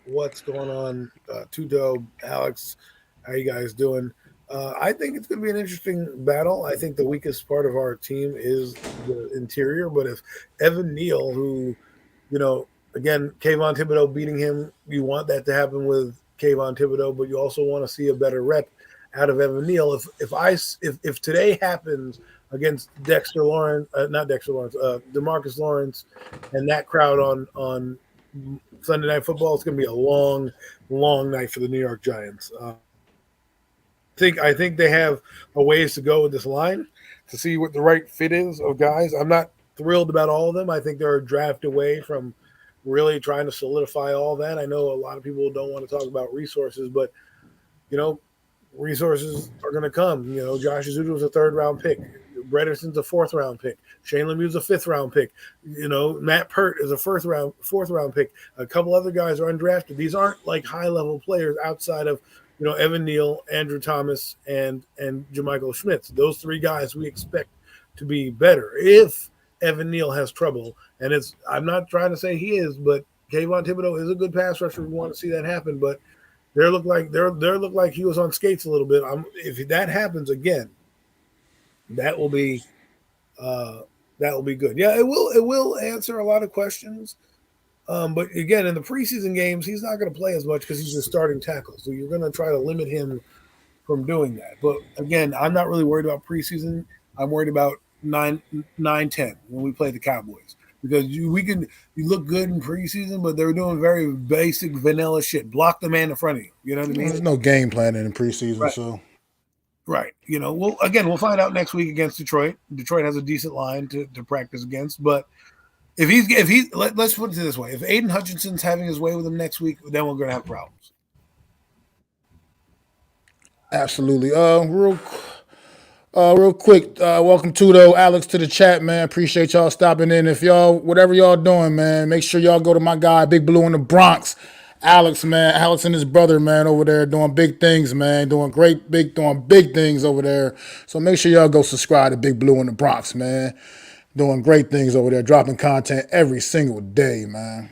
What's going on, Tudo, Alex? How you guys doing? I think it's going to be an interesting battle. I think the weakest part of our team is the interior, but if Evan Neal, who, again, Kayvon Thibodeau beating him, you want that to happen with Kayvon Thibodeau, but you also want to see a better rep out of Evan Neal. If today happens against DeMarcus Lawrence, and that crowd on Sunday Night Football, it's going to be a long, long night for the New York Giants. I think they have a ways to go with this line to see what the right fit is of guys. I'm not thrilled about all of them. I think they're a draft away from really trying to solidify all that. I know a lot of people don't want to talk about resources, but resources are going to come. Josh Azudu was a 3rd-round pick. Bredeson's a 4th-round pick. Shane Lemieux's a 5th-round pick. Matt Pert is a 4th-round pick. A couple other guys are undrafted. These aren't like high-level players outside of Evan Neal, Andrew Thomas, and Jermichael Schmitz. Those 3 guys we expect to be better. If Evan Neal has trouble, and I'm not trying to say he is, but Kayvon Thibodeau is a good pass rusher. We want to see that happen, but they look like he was on skates a little bit. If that happens again, that will be good. Yeah, it will answer a lot of questions. But again, in the preseason games, he's not going to play as much because he's a starting tackle. So you're going to try to limit him from doing that. But again, I'm not really worried about preseason. I'm worried about 9-10 when we play the Cowboys. Because you look good in preseason, but they're doing very basic vanilla shit. Block the man in front of you. You know what I mean? There's no game planning in preseason, right. so. Right. We'll find out next week against Detroit. Detroit has a decent line to practice against, but let's put it this way: if Aiden Hutchinson's having his way with him next week, then we're going to have problems. Absolutely. Real quick, welcome Alex to the chat, man. Appreciate y'all stopping in. If whatever y'all doing, man, make sure y'all go to my guy, Big Blue in the Bronx. Alex, man, Alex and his brother, man, over there doing big things, man, doing big things over there. So make sure y'all go subscribe to Big Blue in the Bronx, man. Doing great things over there, dropping content every single day, man.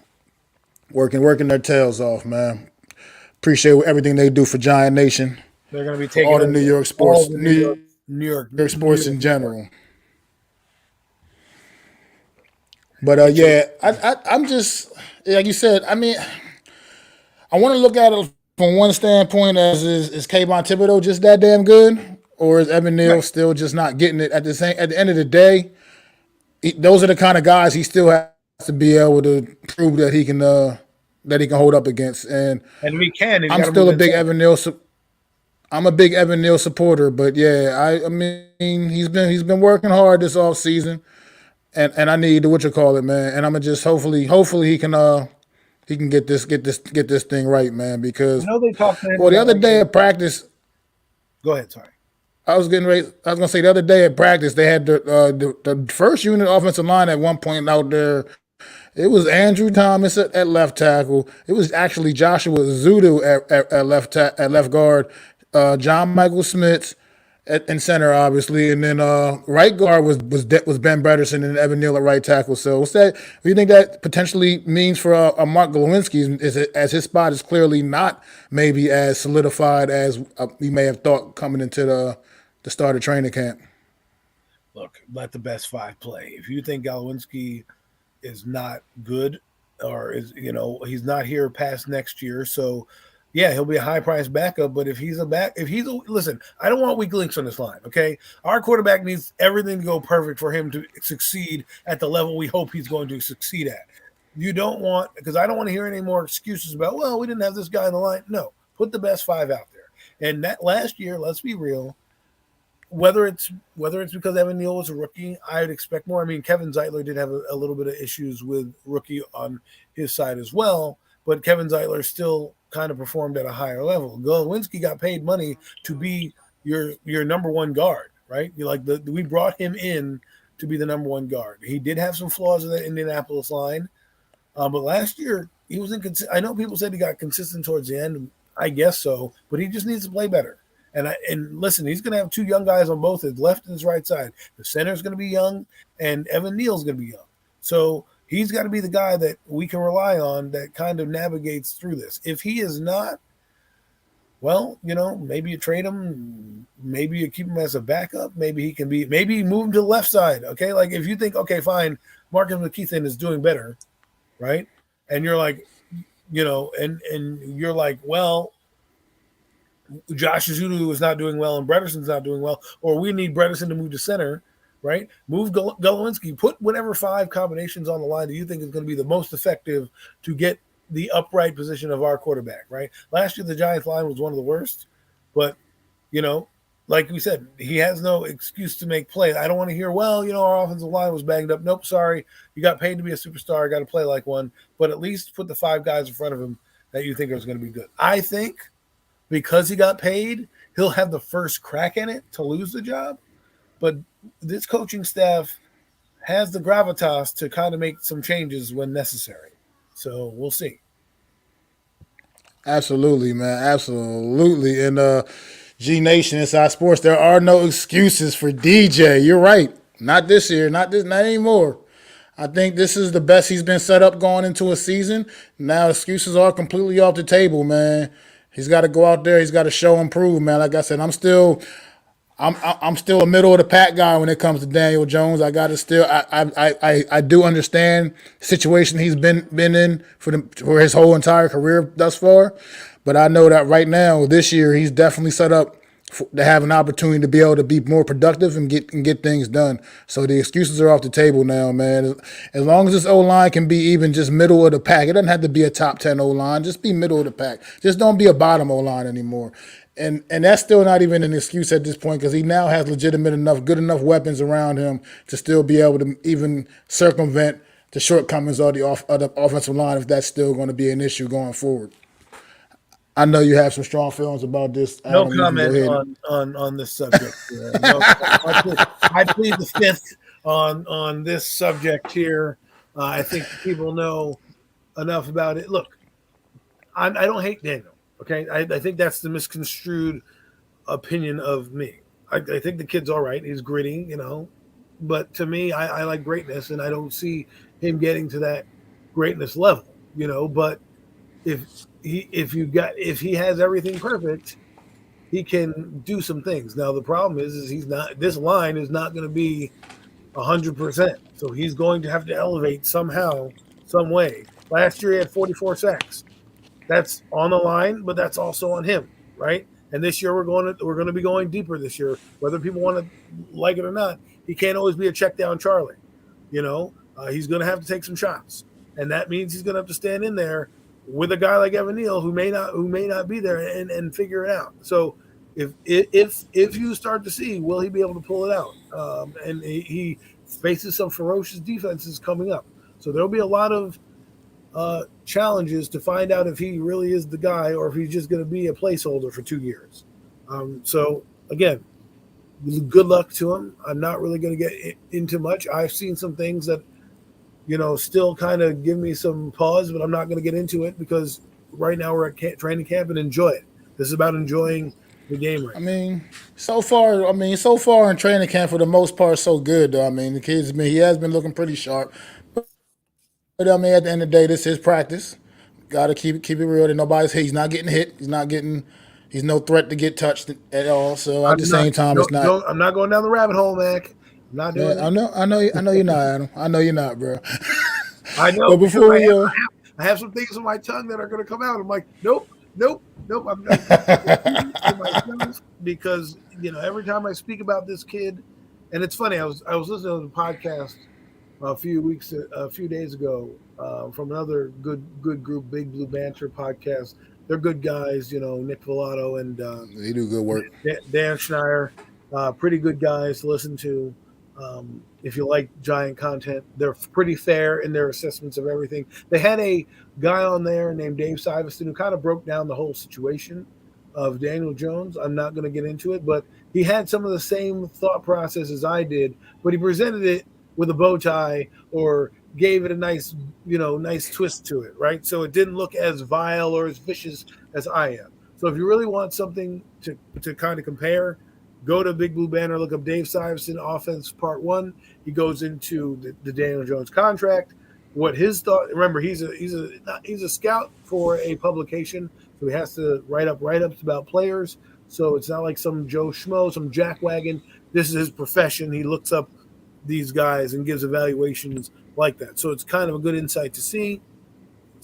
Working their tails off, man. Appreciate everything they do for Giant Nation. They're going to be taking all the New York sports, New York sports in general. But yeah, I'm just like you said. I mean, I want to look at it from one standpoint: is Kayvon Thibodeau just that damn good, or is Evan Neal still just not getting it? At the end of the day, those are the kind of guys he still has to be able to prove that he can hold up against. And we can. I'm still a big Evan Neal. I'm a big Evan Neal supporter, but yeah, I mean he's been working hard this off season, and I need man. And I'm gonna just hopefully he can get this thing right, man. Because they talked to him the other day at practice. Go ahead, sorry. I was gonna say the other day at practice they had the first unit offensive line at one point out there. It was Andrew Thomas at left tackle. It was actually Joshua Azudu at left guard. John Michael Smith in center, obviously, and then right guard was Ben Bredesen and Evan Neal at right tackle. So what's that? What do you think that potentially means for Mark Glowinski? As his spot is clearly not maybe as solidified as we may have thought coming into the start of training camp. Look, let the best 5 play. If you think Glowinski is not good, or he's not here past next year, so. Yeah, he'll be a high-priced backup, but listen, I don't want weak links on this line, okay? Our quarterback needs everything to go perfect for him to succeed at the level we hope he's going to succeed at. Because I don't want to hear any more excuses about, well, we didn't have this guy in the line. No, put the best 5 out there. And that last year, let's be real, whether it's because Evan Neal was a rookie, I would expect more. I mean, Kevin Zeitler did have a little bit of issues with rookie on his side as well, but Kevin Zeitler still kind of performed at a higher level. Glowinski got paid money to be your number one guard, right? You like we brought him in to be the number one guard. He did have some flaws in the Indianapolis line, but last year he was inconsistent. I know people said he got consistent towards the end. I guess so, but he just needs to play better. And listen, he's going to have two young guys on both his left and his right side. The center is going to be young, and Evan Neal's going to be young. So he's got to be the guy that we can rely on that kind of navigates through this. If he is not, well, maybe you trade him, maybe you keep him as a backup, maybe you move him to the left side. Okay, like if you think, okay, fine, Marcus McKeithen is doing better, right? And you're like, and you're like, well, Josh Zulu is not doing well and Bredeson's not doing well, or we need Bredesen to move to center, right? Move Glowinski, put whatever 5 combinations on the line that you think is going to be the most effective to get the upright position of our quarterback, right? Last year, the Giants line was one of the worst, but, like we said, he has no excuse to make plays. I don't want to hear, well, our offensive line was banged up. Nope, sorry. You got paid to be a superstar. Got to play like one, but at least put the 5 guys in front of him that you think are going to be good. I think because he got paid, he'll have the first crack at it to lose the job. But this coaching staff has the gravitas to kind of make some changes when necessary. So we'll see. Absolutely, man. Absolutely. And G Nation Inside Sports, there are no excuses for DJ. You're right. Not this year. Not anymore. I think this is the best he's been set up going into a season. Now excuses are completely off the table, man. He's got to go out there. He's got to show and prove, man. Like I said, I'm still a middle of the pack guy when it comes to Daniel Jones. I got to still. I do understand the situation he's been in for his whole entire career thus far, but I know that right now, this year, he's definitely set up to have an opportunity to be able to be more productive and get things done. So the excuses are off the table now, man. As long as this O-line can be even just middle of the pack, it doesn't have to be a top 10 O-line. Just be middle of the pack. Just don't be a bottom O-line anymore. And that's still not even an excuse at this point because he now has good enough weapons around him to still be able to even circumvent the shortcomings of the offensive line if that's still going to be an issue going forward. I know you have some strong feelings about this. No comment on this subject. I plead the fifth on this subject here. I think people know enough about it. Look, I don't hate Daniel. Okay, I think that's the misconstrued opinion of me. I think the kid's all right. He's gritty, but to me, I like greatness, and I don't see him getting to that greatness level. But if he has everything perfect, he can do some things. Now the problem is he's not. This line is not going to be 100%. So he's going to have to elevate somehow, some way. Last year he had 44 sacks. That's on the line, but that's also on him, right? And this year we're going to be going deeper this year, whether people want to like it or not. He can't always be a check down Charlie. He's going to have to take some shots, and that means he's going to have to stand in there with a guy like Evan Neal who may not be there and figure it out. So if you start to see, will he be able to pull it out? And he faces some ferocious defenses coming up, so there'll be a lot of challenges to find out if he really is the guy or if he's just going to be a placeholder for 2 years. So again, good luck to him. I'm not really going to get into much. I've seen some things that still kind of give me some pause, but I'm not going to get into it because right now we're at training camp and enjoy it. This is about enjoying the game right now. So far in training camp, for the most part, so good, though. The kid's he has been looking pretty sharp. But at the end of the day, this is practice. Got to keep it real. That he's not getting hit. He's no threat to get touched at all. So at the same time, it's not. I'm not going down the rabbit hole, Mac. I'm not doing it. I know you're not, Adam. I know you're not, bro. I know. But before I have some things on my tongue that are going to come out. I'm like, nope. I'm not because every time I speak about this kid, and it's funny. I was listening to the podcast a few days ago from another good group, Big Blue Banter podcast. They're good guys, Nick Villado and they do good work. Dan Schneier, pretty good guys to listen to. If you like Giant content, they're pretty fair in their assessments of everything. They had a guy on there named Dave Siveston who kind of broke down the whole situation of Daniel Jones. I'm not going to get into it, but he had some of the same thought process as I did, but he presented it with a bow tie or gave it a nice, nice twist to it, right? So it didn't look as vile or as vicious as I am. So if you really want something to kind of compare, go to Big Blue Banner, look up Dave Syverson, Offense Part 1. He goes into the Daniel Jones contract, what his thought. Remember, he's a scout for a publication, so he has to write up write-ups about players. So it's not like some Joe Schmo, some jackwagon. This is his profession. He looks up these guys and gives evaluations like that. So it's kind of a good insight to see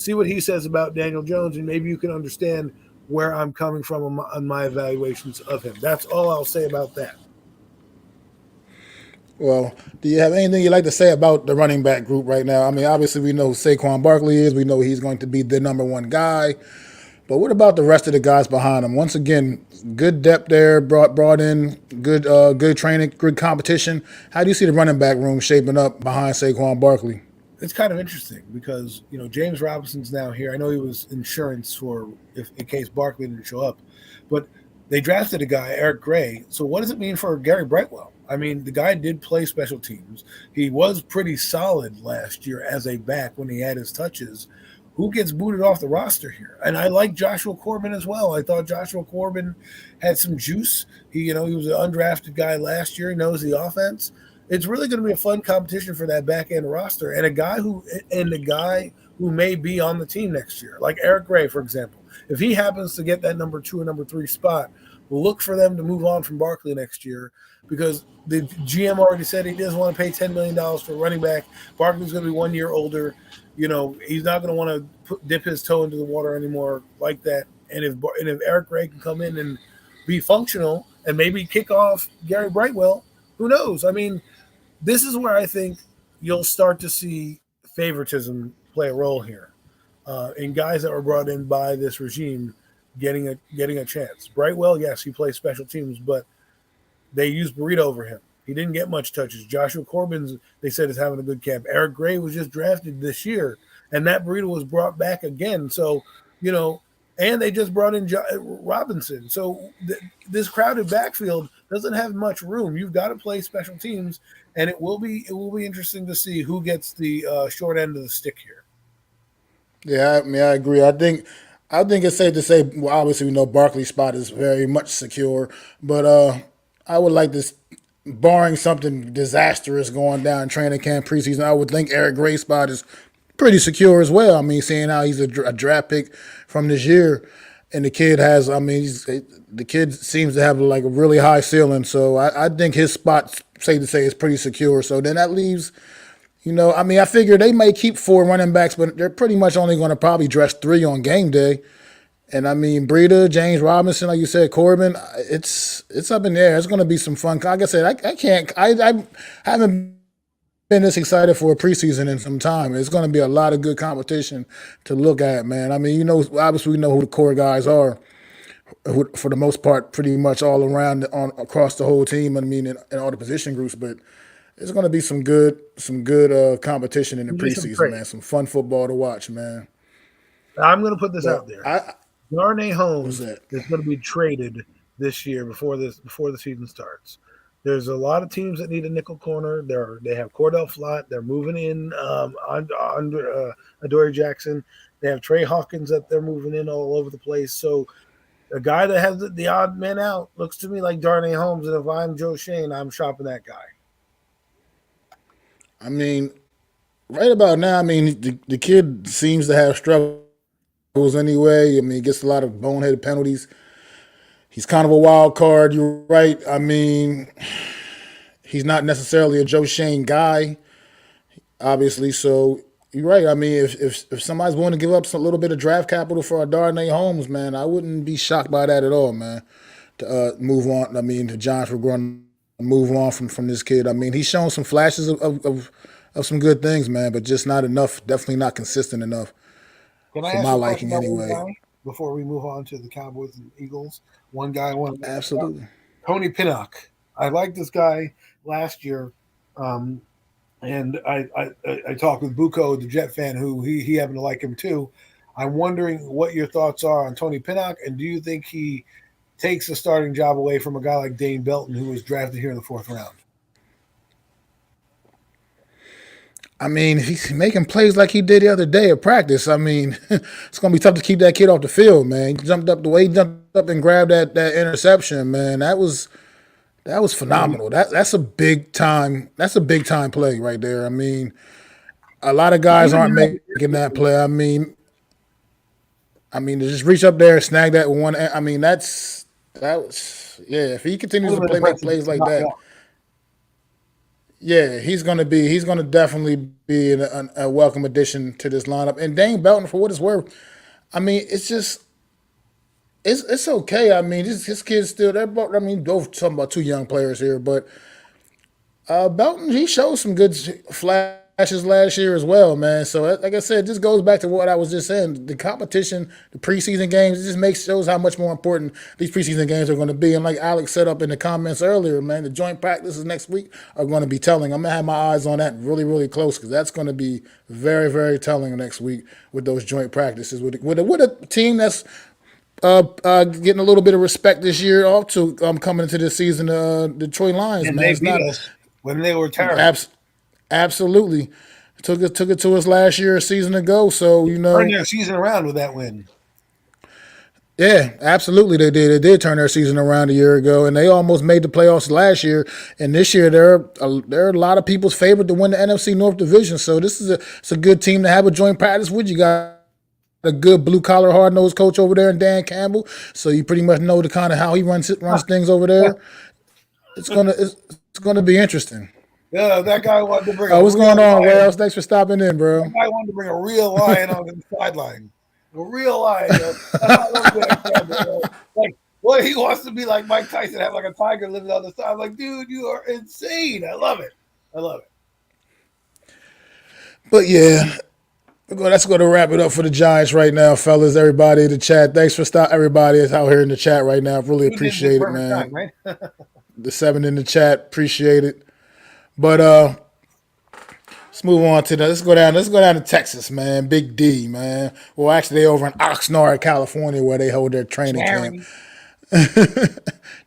what he says about Daniel Jones, and maybe you can understand where I'm coming from on my evaluations of him. That's all I'll say about that. Well, do you have anything you'd like to say about the running back group right now? I mean, obviously we know who Saquon Barkley is. We know he's going to be the number one guy. But what about the rest of the guys behind him? Once again, good depth there, brought in good training, good competition. How do you see the running back room shaping up behind Saquon Barkley? It's kind of interesting because James Robinson's now here. I know he was insurance for if in case Barkley didn't show up, but they drafted a guy, Eric Gray. So what does it mean for Gary Brightwell? I mean, the guy did play special teams. He was pretty solid last year as a back when he had his touches. Who gets booted off the roster here? And I like Joshua Corbin as well. I thought Joshua Corbin had some juice. He was an undrafted guy last year. He knows the offense. It's really going to be a fun competition for that back end roster, and a guy who may be on the team next year, like Eric Gray, for example. If he happens to get that number 2 or number 3 spot, we'll look for them to move on from Barkley next year because the GM already said he doesn't want to pay $10 million for a running back. Barkley's going to be 1 year older. He's not going to want to dip his toe into the water anymore like that. And if Eric Gray can come in and be functional and maybe kick off Gary Brightwell, who knows? I mean, this is where I think you'll start to see favoritism play a role here in guys that were brought in by this regime getting a chance. Brightwell, yes, he plays special teams, but they used Burrito over him. He didn't get much touches. Joshua Corbin's, they said, is having a good camp. Eric Gray was just drafted this year, and that Burrito was brought back again. So, and they just brought in Robinson. So this crowded backfield doesn't have much room. You've got to play special teams, and it will be interesting to see who gets the short end of the stick here. Yeah, I mean, I agree. I think it's safe to say. Well, obviously, we know Barkley's spot is very much secure, but I would like this. Barring something disastrous going down in training camp preseason, I would think Eric Gray's spot is pretty secure as well. I mean, seeing how he's a draft pick from this year, and the kid has, I mean, the kid seems to have like a really high ceiling. So I think his spot, safe to say, is pretty secure. So then that leaves, I mean, I figure they may keep 4 running backs, but they're pretty much only going to probably dress 3 on game day. And I mean, Breida, James Robinson, like you said, Corbin, it's up in the air. It's going to be some fun. Like I said, I haven't been this excited for a preseason in some time. It's going to be a lot of good competition to look at, man. I mean, obviously we know who the core guys are for the most part, pretty much all around across the whole team. I mean, in all the position groups, but it's going to be some good competition in the preseason, man. Some fun football to watch, man. I'm going to put this out there. Darnay What's Holmes that? is going to be traded this year before the season starts. There's a lot of teams that need a nickel corner. They have Cordell Flott. They're moving in Adoree Jackson. They have Trey Hawkins that they're moving in all over the place. So a guy that has the odd man out looks to me like Darnay Holmes. And if I'm Joe Shane, I'm shopping that guy. I mean, right about now, I mean, the kid seems to have struggles anyway. I mean, he gets a lot of boneheaded penalties. He's kind of a wild card. You're right. I mean, he's not necessarily a Joe Shane guy, obviously. So you're right. I mean, if somebody's willing to give up a little bit of draft capital for a Darnay Holmes, man, I wouldn't be shocked by that at all, man. To move on. I mean, the Giants were going to move on from this kid. I mean, he's shown some flashes of some good things, man, but just not enough. Definitely not consistent enough Can I for ask my a question liking, about one anyway. guy before we move on to the Cowboys and Eagles? One guy I want to mention about Absolutely. Tony Pinnock. I liked this guy last year. Um, and I talked with Buko, the Jet fan, who he happened to like him too. I'm wondering what your thoughts are on Tony Pinnock, and do you think he takes the starting job away from a guy like Dane Belton, who was drafted here in the fourth round? I mean, he's making plays like he did the other day at practice. I mean, it's gonna be tough to keep that kid off the field, man. He jumped up the way he jumped up and grabbed that interception, man. That was phenomenal. That's a big time. That's a big time play right there. I mean, a lot of guys Even aren't now, making that play. I mean, to just reach up there and snag that one. I mean, that was yeah. If he continues to make impressive plays to like knock that, out. yeah, he's gonna definitely be a welcome addition to this lineup. And Dane Belton, for what it's worth, I mean, it's okay. I mean, his kids still they're both. I mean, both talking about two young players here, but Belton, he showed some good flashes last year as well, man. So, like I said, this goes back to what I was just saying. The competition, the preseason games, it just shows how much more important these preseason games are going to be. And like Alex said up in the comments earlier, man, the joint practices next week are going to be telling. I'm gonna have my eyes on that really, really close because that's going to be very, very telling next week with those joint practices with a team that's getting a little bit of respect this year. Also, coming into this season, Detroit Lions, And man, they it's beat not. us when they were terrible. Abs- Absolutely. Took it to us last year, a season ago. So Turned their season around with that win. yeah, absolutely they did. They did turn their season around a year ago, and they almost made the playoffs last year. And this year, they're a lot of people's favorite to win the NFC North Division. So this is it's a good team to have a joint practice with. You got a good blue collar, hard nosed coach over there, and Dan Campbell. So you pretty much know the kind of how he runs things over there. It's gonna be interesting. Yeah, that guy wanted to bring a What's going real on, lion. Wells? Thanks for stopping in, That bro. guy wanted to bring a real lion on the sideline. A real lion. Yo. That's why I love Dan Campbell. Yo. Like, what he wants to be like Mike Tyson, have like a tiger living on the side. I'm like, dude, you are insane. I love it. I love it. But yeah, that's going to wrap it up for the Giants right now, fellas. Everybody in the chat, thanks for stop. Everybody is out here in the chat right now. Really Dude in the appreciate it, perfect time, man. right? The seven in the chat, appreciate it. But let's move on to the. Let's go down. Let's go down to Texas, man. Big D, man. Well, actually, they over in Oxnard, California, where they hold their training camp.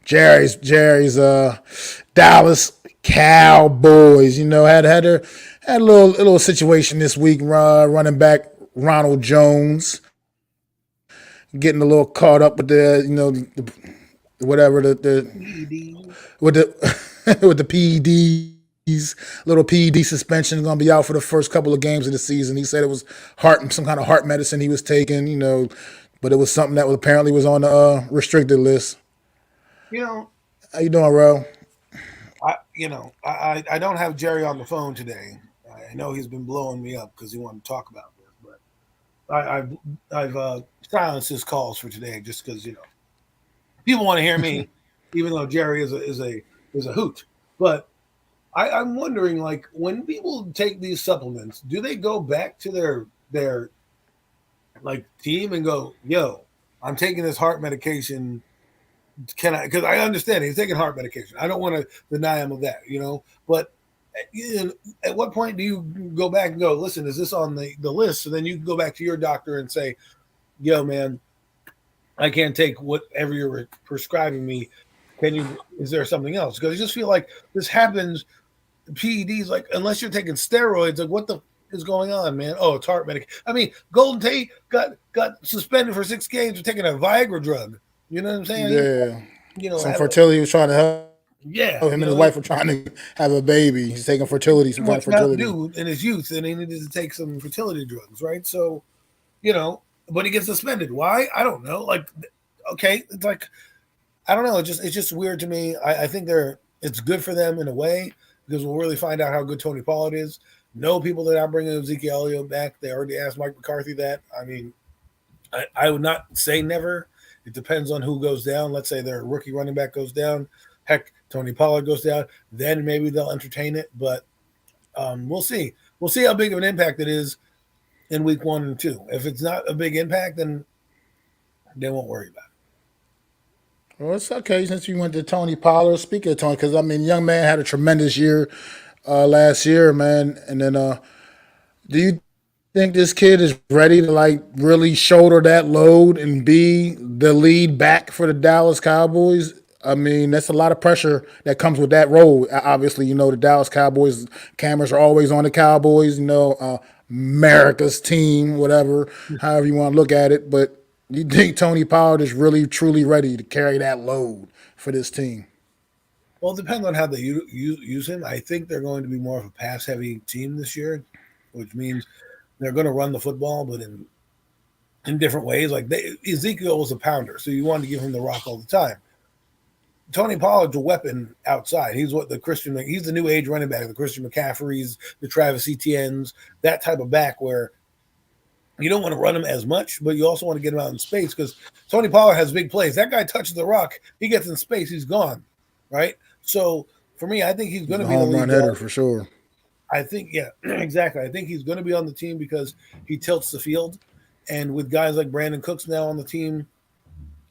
Jerry. Jerry's Dallas Cowboys. Had a little situation this week. Running back Ronald Jones getting a little caught up with the whatever ED. with the with the PEDs. Little PED suspension, going to be out for the first couple of games of the season. He said it was some kind of heart medicine he was taking, but it was something that apparently was on the restricted list. You know, How you doing, Ro? I don't have Jerry on the phone today. I know he's been blowing me up because he wanted to talk about this, but I've silenced his calls for today just because people want to hear me, even though Jerry is a hoot. But I'm wondering, like, when people take these supplements, do they go back to their like team and go, "Yo, I'm taking this heart medication. Can I?" Because I understand he's taking heart medication. I don't want to deny him of that. But at what point do you go back and go, "Listen, is this on the list?" So then you can go back to your doctor and say, "Yo, man, I can't take whatever you're prescribing me. Can you? Is there something else?" Because I just feel like this happens. PEDs, like, unless you're taking steroids, like, what the is going on, man? Oh, it's heart medication. I mean, Golden Tate got suspended for 6 games for taking a Viagra drug. You know what I'm saying? Yeah, some Have fertility was trying to help yeah, him and his wife were trying to have a baby. He's taking some too kind of much Mountain fertility. Dew in his youth, and he needed to take some fertility drugs, right? So, but he gets suspended. Why? I don't know. Like, okay, it's like I don't know. It's just weird to me. I think it's good for them in a way because we'll really find out how good Tony Pollard is. No people that I'm bringing Ezekiel Elliott back. They already asked Mike McCarthy that. I mean, I would not say never. It depends on who goes down. Let's say their rookie running back goes down. Heck, Tony Pollard goes down. Then maybe they'll entertain it. But we'll see. We'll see how big of an impact it is in week 1 and 2. If it's not a big impact, then they won't worry about Well, it's okay since you went to Tony Pollard. Speaking of Tony, because I mean, young man had a tremendous year. last year, man. And then, do you think this kid is ready to like really shoulder that load and be the lead back for the Dallas Cowboys? I mean, that's a lot of pressure that comes with that role. Obviously, the Dallas Cowboys cameras are always on the Cowboys. America's team, whatever, however you want to look at it. But you think Tony Pollard is really truly ready to carry that load for this team? Well, it depends on how they use him. I think they're going to be more of a pass heavy team this year, which means they're going to run the football, but in different ways. Like Ezekiel was a pounder, so you wanted to give him the rock all the time. Tony Pollard's a weapon outside. He's what the Christian. He's the new age running back, the Christian McCaffreys, the Travis Etienne's, that type of back where you don't want to run him as much, but you also want to get him out in space because Tony Pollard has big plays. That guy touches the rock, he gets in space, he's gone, right? So for me, I think he's going He's to a be the home lead run hitter dog. for sure. I think, yeah, exactly. I think he's going to be on the team because he tilts the field, and with guys like Brandon Cooks now on the team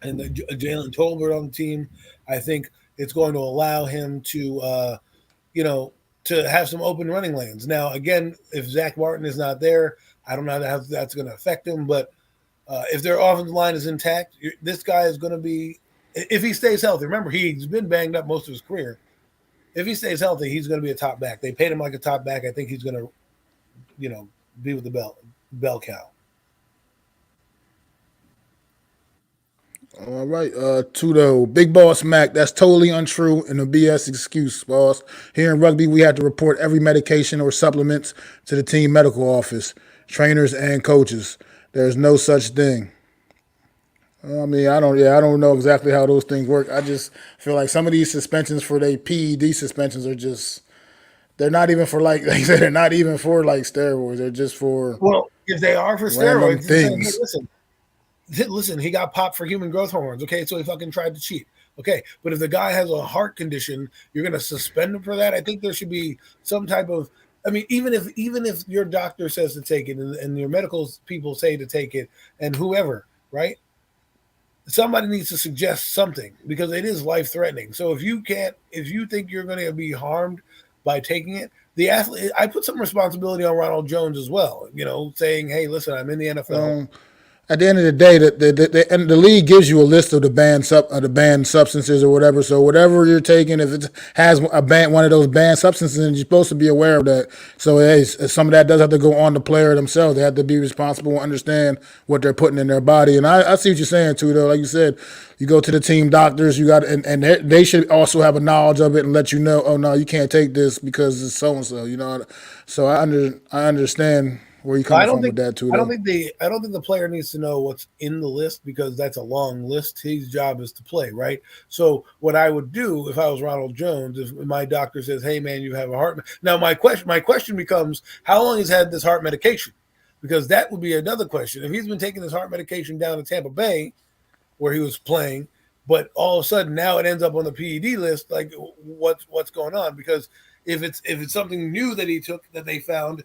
and Jalen Tolbert on the team, I think it's going to allow him to, to have some open running lanes. Now, again, if Zach Martin is not there, I don't know how that's going to affect him, but if their offensive line is intact, this guy is going to be, if he stays healthy. Remember, he's been banged up most of his career. If he stays healthy, he's going to be a top back. They paid him like a top back. I think he's going to, be with the bell cow. All right, Tudo, Big Boss Mac. That's totally untrue and a BS excuse, boss. Here in rugby, we have to report every medication or supplements to the team medical office, trainers and coaches. There's no such thing. I mean, I don't know exactly how those things work. I just feel like some of these suspensions for the PED suspensions are just, they're not even for like I said, they're not even for like steroids. They're just for Well, if they are for random steroids, then hey, things. listen, he got popped for human growth hormones. Okay, so he fucking tried to cheat. Okay, but if the guy has a heart condition, you're going to suspend him for that. I think there should be some type of. I mean, even if your doctor says to take it and your medical people say to take it, and whoever, right? Somebody needs to suggest something because it is life threatening. So if you think you're going to be harmed by taking it, the athlete, I put some responsibility on Ronald Jones as well. Saying, "Hey, listen, I'm in the NFL." Um, at the end of the day, and the league gives you a list of the banned substances or whatever. So whatever you're taking, if it has one of those banned substances, you're supposed to be aware of that. So hey, some of that does have to go on the player themselves. They have to be responsible and understand what they're putting in their body. And I see what you're saying too, though. Like you said, you go to the team doctors. You got and they should also have a knowledge of it and let you know. Oh no, you can't take this because it's so and so. So I understand where you're I coming don't from think with that too, I don't though. think the player needs to know what's in the list because that's a long list. His job is to play, right? So what I would do if I was Ronald Jones, if my doctor says, "Hey man, you have a heart," now my question becomes, how long he's had this heart medication? Because that would be another question. If he's been taking this heart medication down to Tampa Bay where he was playing, but all of a sudden now it ends up on the PED list, like what's going on? Because if it's something new that he took that they found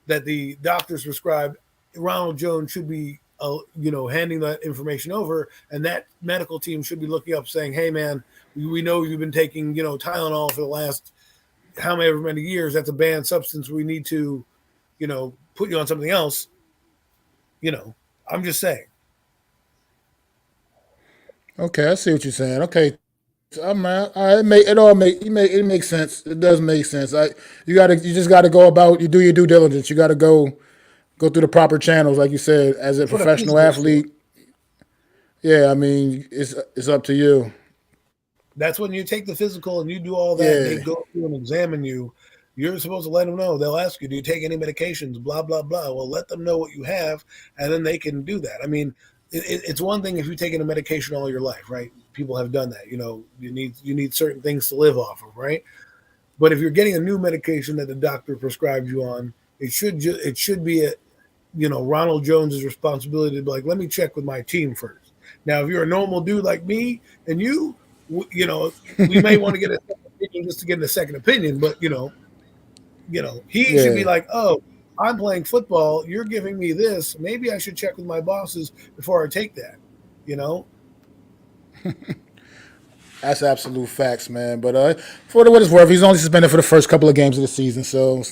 that the doctors prescribed, Ronald Jones should be, handing that information over, and that medical team should be looking up, saying, "Hey, man, we know you've been taking, Tylenol for the last however many years. That's a banned substance. We need to, put you on something else." I'm just saying. Okay, I see what you're saying. Okay, I'm right. All right, it makes sense. It does make sense. You just gotta go about you do your due diligence. You gotta go through the proper channels, like you said, as a That's what a professional physical is for. athlete. Yeah, I mean it's up to you. That's when you take the physical and you do all that, and they Yeah. go through and examine you. You're supposed to let them know. They'll ask you, "Do you take any medications?" Blah blah blah. Well, let them know what you have, and then they can do that. I mean, it's one thing if you've taken a medication all your life, right? People have done that. You need certain things to live off of, right? But if you're getting a new medication that the doctor prescribed you on, it should be Ronald Jones's responsibility to be like, let me check with my team first. Now, if you're a normal dude like me and you, we may want to get a second opinion just to get a second opinion, but he should be Yeah. like, oh, I'm playing football. You're giving me this. Maybe I should check with my bosses before I take that. You know, That's absolute facts, man. But for what it's worth, he's only suspended for the first couple of games of the season, so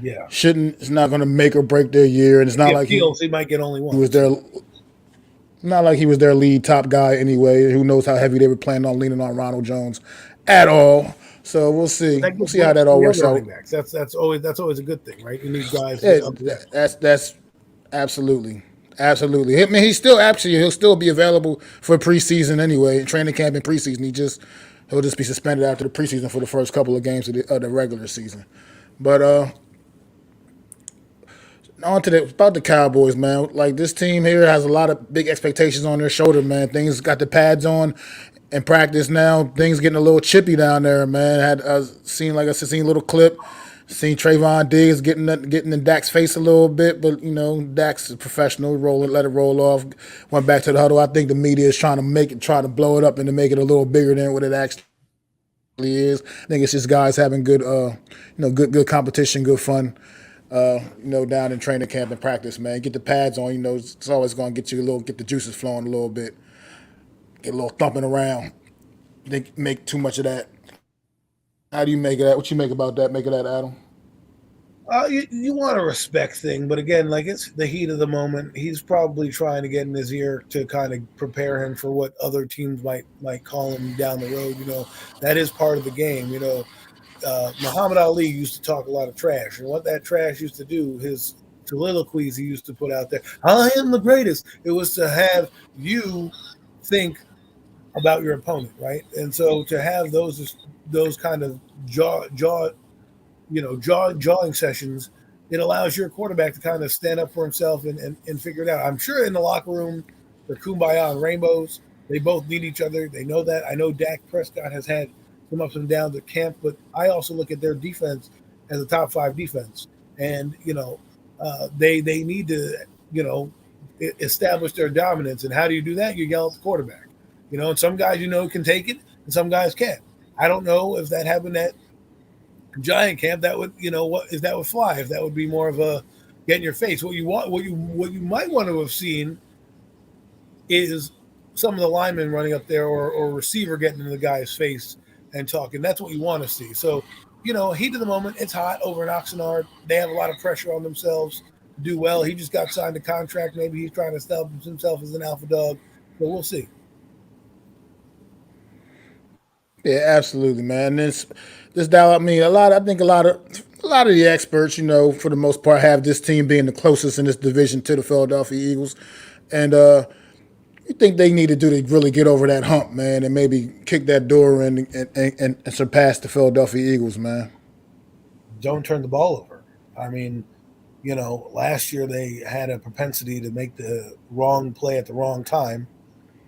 Yeah. it's not going to make or break their year, and it's If he not like appeals, he might get only he one. was their lead top guy anyway. Who knows how heavy they were planning on leaning on Ronald Jones at all. So we'll see. That We'll gives see how reps that to all the works other out. running backs. That's always a good thing, right? You need guys to Yeah, get other reps. that's absolutely. Absolutely. I mean, he'll still be available for preseason anyway, training camp and preseason. He'll just be suspended after the preseason for the first couple of games of the regular season. But on to about the Cowboys, man. Like this team here has a lot of big expectations on their shoulder, man. Things got the pads on in practice now. Things getting a little chippy down there, man. Had seen a little clip. Seen Trayvon Diggs getting in Dak's face a little bit, but Dak's a professional. Let it roll off. Went back to the huddle. I think the media is trying to blow it up and to make it a little bigger than what it actually is. I think it's just guys having good competition, good fun. Down in training camp and practice, man. Get the pads on. It's always going to get the juices flowing a little bit. Get a little thumping around. Think make too much of that. How do you make of that? What you make about that? Make of that, Adam? You want a respect thing, but again, like it's the heat of the moment. He's probably trying to get in his ear to kind of prepare him for what other teams might call him down the road. That is part of the game. Muhammad Ali used to talk a lot of trash, and what that trash used to do, his soliloquies he used to put out there, "I am the greatest." It was to have you think about your opponent, right? And so to have those kind of jawing sessions, it allows your quarterback to kind of stand up for himself and figure it out. I'm sure in the locker room, they're kumbaya and rainbows. They both need each other. They know that. I know Dak Prescott has had some ups and downs at camp, but I also look at their defense as a top five defense. And, they need to, establish their dominance. And how do you do that? You yell at the quarterback. And some guys, can take it and some guys can't. I don't know if that happened at Giant camp. That would, what is that would fly, if that would be more of a get in your face. What you might want to have seen is some of the linemen running up there, or receiver getting in the guy's face and talking. That's what you want to see. So, heat of the moment. It's hot over in Oxnard. They have a lot of pressure on themselves to do well. He just got signed a contract. Maybe he's trying to establish himself as an alpha dog. But we'll see. Yeah, absolutely, man. This Dow. I mean, I think a lot of the experts, for the most part, have this team being the closest in this division to the Philadelphia Eagles, and you think they need to do to really get over that hump, man, and maybe kick that door in and surpass the Philadelphia Eagles, man. Don't turn the ball over. I mean, last year they had a propensity to make the wrong play at the wrong time,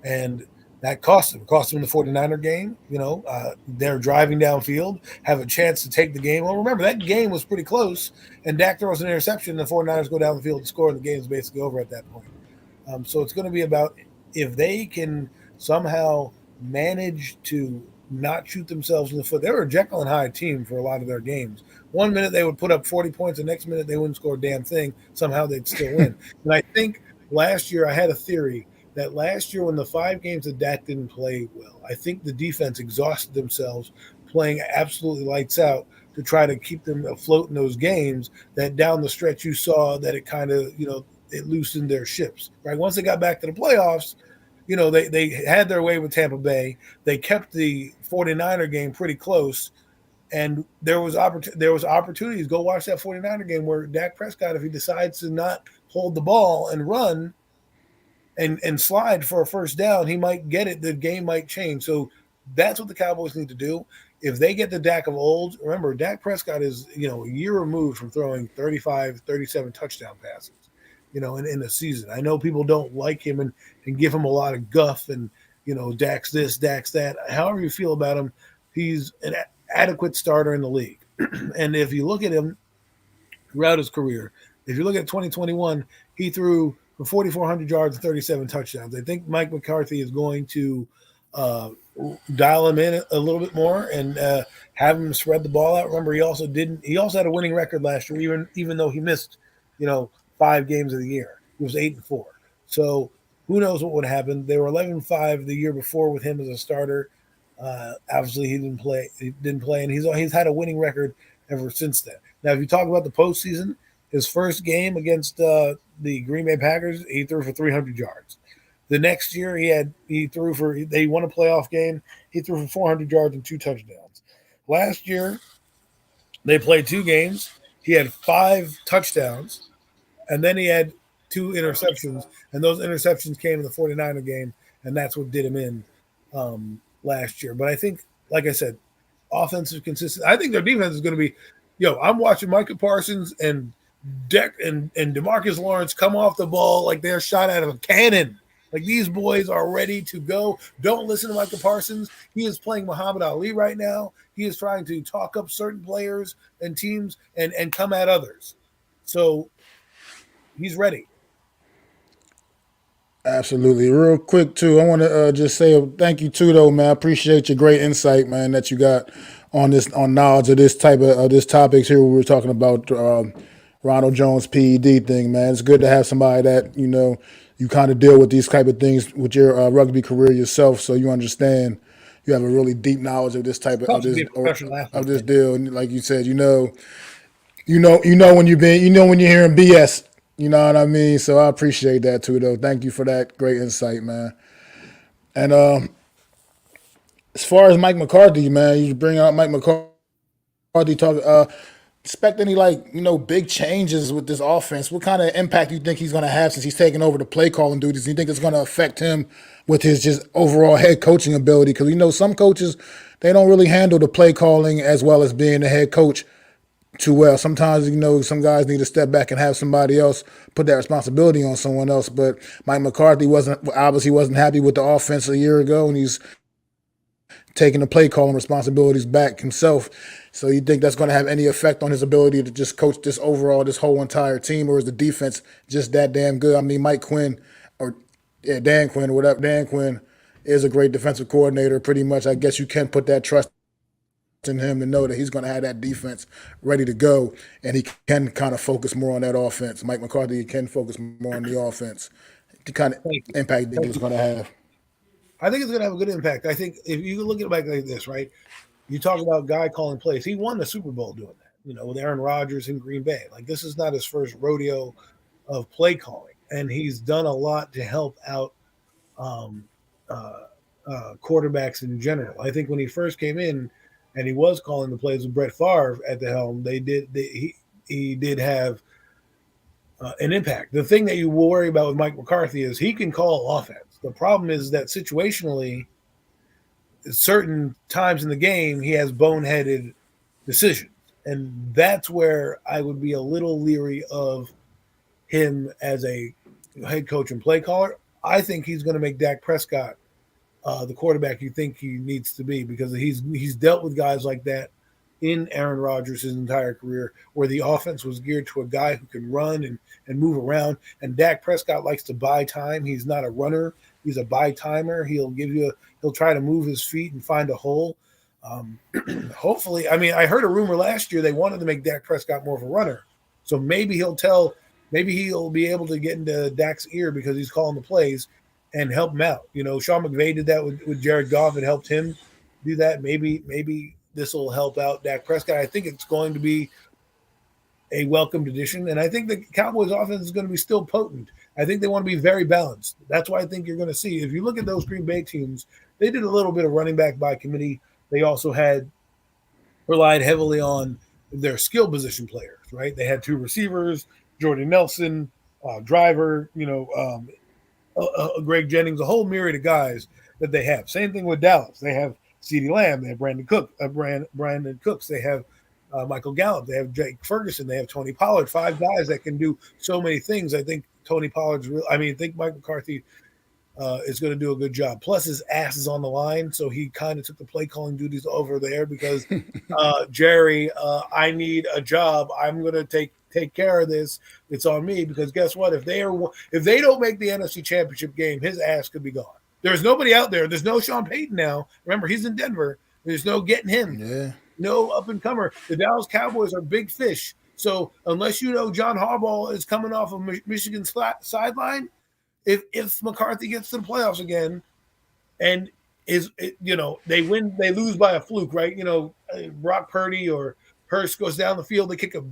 and that cost them. It cost them the 49er game. They're driving downfield, have a chance to take the game. Well, remember, that game was pretty close, and Dak throws an interception, and the 49ers go down the field to score, and the game is basically over at that point. So it's going to be about if they can somehow manage to not shoot themselves in the foot. They were a Jekyll and Hyde team for a lot of their games. One minute they would put up 40 points, the next minute they wouldn't score a damn thing. Somehow they'd still win. And I think last year I had a theory that last year when the 5 games that Dak didn't play well, I think the defense exhausted themselves playing absolutely lights out to try to keep them afloat in those games, that down the stretch you saw that it kind of, it loosened their ships, right? Once they got back to the playoffs, they had their way with Tampa Bay. They kept the 49er game pretty close, and there was opportunities. Go watch that 49er game where Dak Prescott, if he decides to not hold the ball and run and slide for a first down, he might get it. The game might change. So that's what the Cowboys need to do. If they get the Dak of old, remember, Dak Prescott is, a year removed from throwing 35, 37 touchdown passes, in a season. I know people don't like him and give him a lot of guff and, Dak's this, Dak's that. However you feel about him, he's an adequate starter in the league. And if you look at him throughout his career, if you look at 2021, he threw for 4,400 yards and 37 touchdowns. I think Mike McCarthy is going to dial him in a little bit more and have him spread the ball out. Remember, he also had a winning record last year, even though he missed, 5 games of the year. He was 8-4. So who knows what would happen? They were 11-5 the year before with him as a starter. Obviously, he didn't play. He didn't play, and he's had a winning record ever since then. Now, if you talk about the postseason, his first game against the Green Bay Packers, he threw for 300 yards. The next year, he threw for they won a playoff game. He threw for 400 yards and 2 touchdowns. Last year, they played 2 games. He had 5 touchdowns, and then he had 2 interceptions, and those interceptions came in the 49er game, and that's what did him in last year. But I think, like I said, offensive consistency. I think their defense is going to be, I'm watching Micah Parsons and and DeMarcus Lawrence come off the ball like they're shot out of a cannon. Like these boys are ready to go. Don't listen to Micah Parsons. He is playing Muhammad Ali right now. He is trying to talk up certain players and teams and come at others. So he's ready. Absolutely. Real quick too, I want to just say thank you too, though, man. I appreciate your great insight, man, that you got on knowledge of this type of this topics here. We were talking about Ronald Jones PED thing, man. It's good to have somebody that you kind of deal with these type of things with your rugby career yourself, so you understand. You have a really deep knowledge of this type It's also be a professional of athlete. this deal, and like you said, when you've been, when you're hearing BS. You know what I mean? So I appreciate that too, though. Thank you for that great insight, man. And as far as Mike McCarthy, man, you bring out Mike McCarthy talk. Expect any big changes with this offense? What kind of impact do you think he's going to have since he's taking over the play calling duties? Do you think it's going to affect him with his just overall head coaching ability? Because some coaches, they don't really handle the play calling as well as being the head coach too well. Sometimes, some guys need to step back and have somebody else put that responsibility on someone else. But Mike McCarthy wasn't happy with the offense a year ago, and he's taking the play calling responsibilities back himself. So you think that's going to have any effect on his ability to just coach this whole entire team, or is the defense just that damn good? I mean, Mike Quinn or Dan Quinn or whatever. Dan Quinn is a great defensive coordinator. Pretty much, I guess you can put that trust in him to know that he's going to have that defense ready to go, and he can kind of focus more on that offense. Mike McCarthy can focus more on the offense. The kind of impact that he's going to have. I think it's going to have a good impact. I think if you look at it like this, right? You talk about guy calling plays. He won the Super Bowl doing that, with Aaron Rodgers in Green Bay. Like this is not his first rodeo of play calling, and he's done a lot to help out um, quarterbacks in general. I think when he first came in, and he was calling the plays with Brett Favre at the helm, he did have an impact. The thing that you worry about with Mike McCarthy is he can call offense. The problem is that situationally, certain times in the game, he has boneheaded decisions. And that's where I would be a little leery of him as a head coach and play caller. I think he's going to make Dak Prescott the quarterback you think he needs to be, because he's dealt with guys like that in Aaron Rodgers his entire career, where the offense was geared to a guy who can run and move around. And Dak Prescott likes to buy time. He's not a runner. He's a buy timer. He'll try to move his feet and find a hole. Hopefully, I mean, I heard a rumor last year they wanted to make Dak Prescott more of a runner. So maybe he'll be able to get into Dak's ear because he's calling the plays and help him out. Sean McVay did that with Jared Goff and helped him do that. Maybe this will help out Dak Prescott. I think it's going to be a welcomed addition, and I think the Cowboys offense is going to be still potent. I think they want to be very balanced. That's why I think you're going to see, if you look at those Green Bay teams, they did a little bit of running back by committee. They also relied heavily on their skill position players, right? They had 2 receivers, Jordan Nelson, Driver, Greg Jennings, a whole myriad of guys that they have. Same thing with Dallas. They have CeeDee Lamb. They have Brandon Cooks. They have Michael Gallup. They have Jake Ferguson. They have Tony Pollard. 5 guys that can do so many things. I think I think Mike McCarthy is going to do a good job. Plus, his ass is on the line, so he kind of took the play calling duties over there because Jerry, I need a job. I'm going to take care of this. It's on me, because guess what? If they don't make the NFC Championship game, his ass could be gone. There's nobody out there. There's no Sean Payton now. Remember, he's in Denver. There's no getting him. Yeah. No up and comer. The Dallas Cowboys are big fish. So unless John Harbaugh is coming off of Michigan's sideline, if McCarthy gets to the playoffs again, and they win, they lose by a fluke, right? Brock Purdy or Hurst goes down the field, they kick a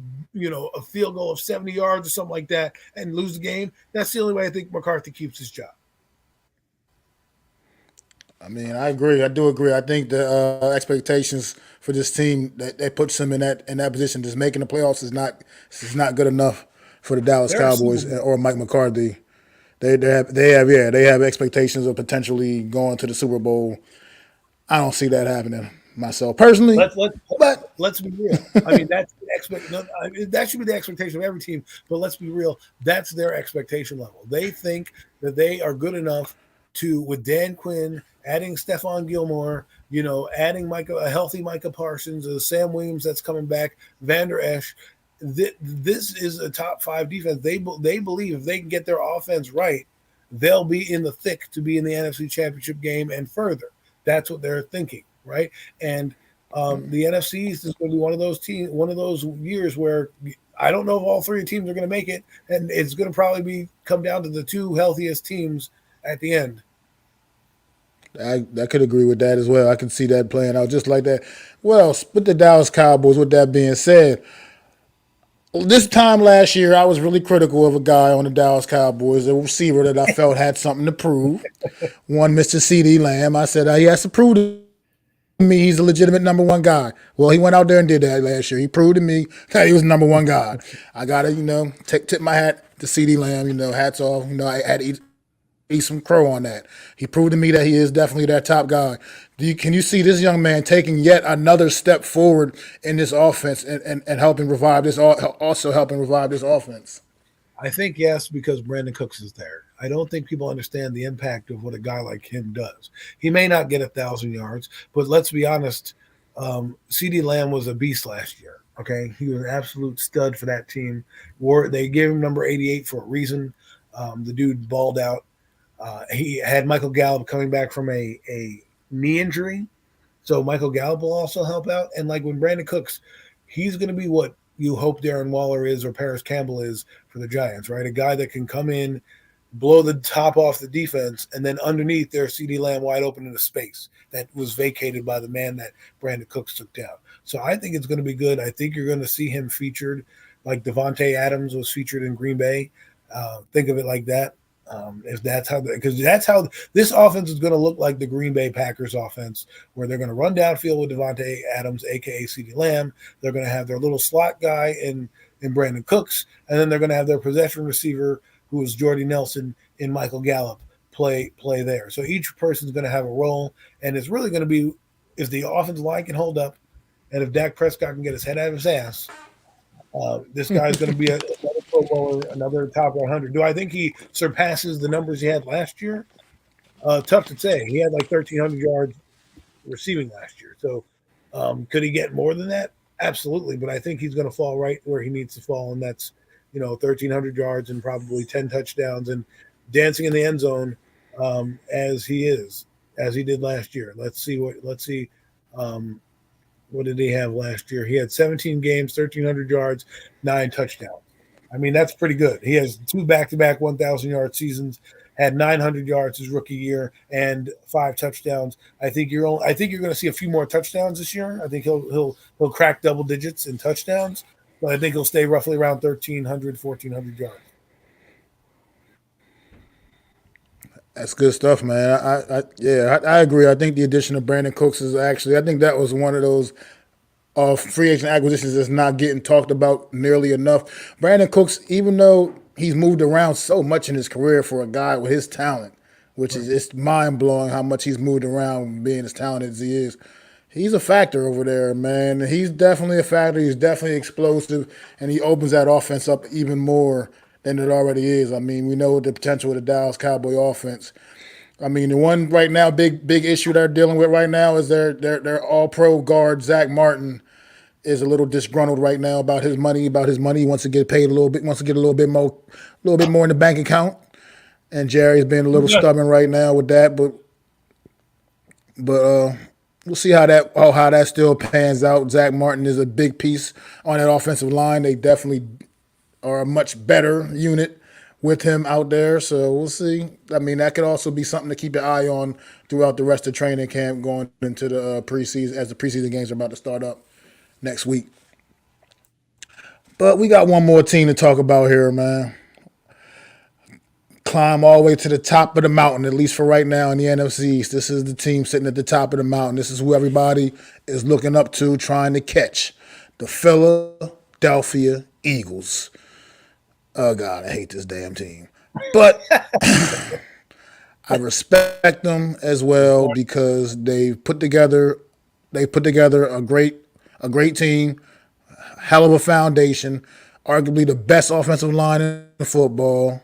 field goal of 70 yards or something like that and lose the game. That's the only way I think McCarthy keeps his job. I mean, I agree. I do agree. I think the expectations for this team that puts them in that position, just making the playoffs, is not good enough for the Dallas They're a Super Cowboys Bowl. or Mike McCarthy. They have expectations of potentially going to the Super Bowl. I don't see that happening myself personally, Let's let's but let's be real. I mean, that's the that should be the expectation of every team. But let's be real. That's their expectation level. They think that they are good enough to, with Dan Quinn, adding Stephon Gilmore, adding a healthy Micah Parsons, Sam Williams that's coming back, Vander Esch. This is a top 5 defense. They believe if they can get their offense right, they'll be in the thick to be in the NFC Championship game and further. That's what they're thinking, right? And the NFC East is going to be one of those years where I don't know if all 3 teams are going to make it, and it's going to probably come down to the 2 healthiest teams at the end. I could agree with that as well. I can see that playing out just like that. Well, with the Dallas Cowboys, with that being said, this time last year, I was really critical of a guy on the Dallas Cowboys, a receiver that I felt had something to prove. One, Mr. C.D. Lamb. I said, he has to prove to me he's a legitimate number one guy. Well, he went out there and did that last year. He proved to me that he was number one guy. I got to, tip my hat to C.D. Lamb. Hats off. I had to eat some crow on that. He proved to me that he is definitely that top guy. Can you see this young man taking yet another step forward in this offense and helping revive this, also helping revive this offense? I think yes, because Brandon Cooks is there. I don't think people understand the impact of what a guy like him does. He may not get 1,000 yards, but let's be honest, C.D. Lamb was a beast last year. Okay, he was an absolute stud for that team. They gave him number 88 for a reason. The dude balled out. He had Michael Gallup coming back from a knee injury, so Michael Gallup will also help out. And like when Brandon Cooks, he's going to be what you hope Darren Waller is or Paris Campbell is for the Giants, right? A guy that can come in, blow the top off the defense, and then underneath there's C.D. Lamb wide open in a space that was vacated by the man that Brandon Cooks took down. So I think it's going to be good. I think you're going to see him featured like Devontae Adams was featured in Green Bay. Think of it like that. If that's how, because that's how this offense is going to look like the Green Bay Packers offense, where they're going to run downfield with Devontae Adams, aka C.D. Lamb. They're going to have their little slot guy in Brandon Cooks, and then they're going to have their possession receiver, who is Jordy Nelson, in Michael Gallup, play there. So each person's going to have a role, and it's really going to be if the offensive line can hold up, and if Dak Prescott can get his head out of his ass. This guy's going to be another Pro Bowler, another top 100. Do I think he surpasses the numbers he had last year? Tough to say. He had like 1,300 yards receiving last year. So could he get more than that? Absolutely. But I think he's going to fall right where he needs to fall, and that's 1,300 yards and probably 10 touchdowns and dancing in the end zone as he did last year. Let's see. What did he have last year? He had 17 games, 1,300 yards, 9 touchdowns. I mean, that's pretty good. He has 2 back-to-back 1,000-yard seasons, had 900 yards his rookie year, and 5 touchdowns. I think you're going to see a few more touchdowns this year. I think he'll crack double digits in touchdowns, but I think he'll stay roughly around 1,300, 1,400 yards. That's good stuff, man. I agree. I think the addition of Brandon Cooks I think that was one of those free agent acquisitions that's not getting talked about nearly enough. Brandon Cooks, even though he's moved around so much in his career for a guy with his talent, which is it's mind blowing how much he's moved around being as talented as he is. He's a factor over there, man. He's definitely a factor. He's definitely explosive, and he opens that offense up even more than it already is. I mean, we know the potential of the Dallas Cowboy offense. I mean, the one right now, big issue they're dealing with right now is their all-pro guard Zach Martin is a little disgruntled right now about his money. He wants to get paid a little bit. Wants to get a little bit more in the bank account. And Jerry's being a little stubborn right now with that. But we'll see how that still pans out. Zach Martin is a big piece on that offensive line. They definitely are a much better unit with him out there. So we'll see. I mean, that could also be something to keep your eye on throughout the rest of training camp going into the preseason as the preseason games are about to start up next week. But we got one more team to talk about here, man. Climb all the way to the top of the mountain, at least for right now in the NFC East. This is the team sitting at the top of the mountain. This is who everybody is looking up to, trying to catch. The Philadelphia Eagles. Oh, God, I hate this damn team. But I respect them as well because they put together a great team, hell of a foundation, arguably the best offensive line in football.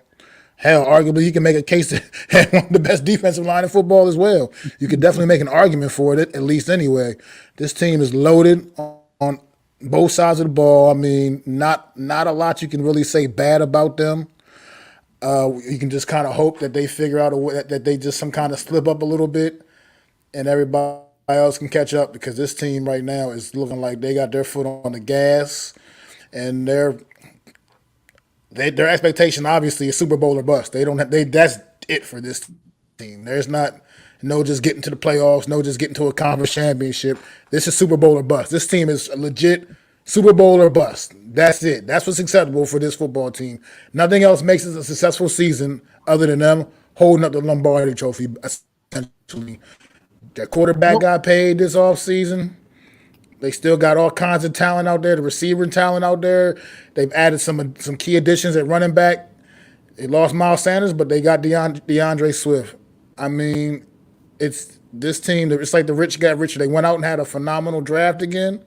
Hell, arguably you can make a case to have one of the best defensive line in football as well. You could definitely make an argument for it, at least anyway. This team is loaded on both sides of the ball. I mean, not a lot you can really say bad about them. You can just kind of hope that they figure out a way that they just some kind of slip up a little bit, and everybody else can catch up because this team right now is looking like they got their foot on the gas, and their expectation obviously is Super Bowl or bust. That's it for this team. There's not no just getting to the playoffs, no just getting to a conference championship. This is Super Bowl or bust. This team is a legit Super Bowl or bust. That's it. That's what's acceptable for this football team. Nothing else makes it a successful season other than them holding up the Lombardi Trophy. Essentially, their quarterback got paid this offseason. They still got all kinds of talent out there, the receiver talent out there. They've added some key additions at running back. They lost Miles Sanders, but they got DeAndre Swift. I mean, it's this team. It's like the rich got richer. They went out and had a phenomenal draft again.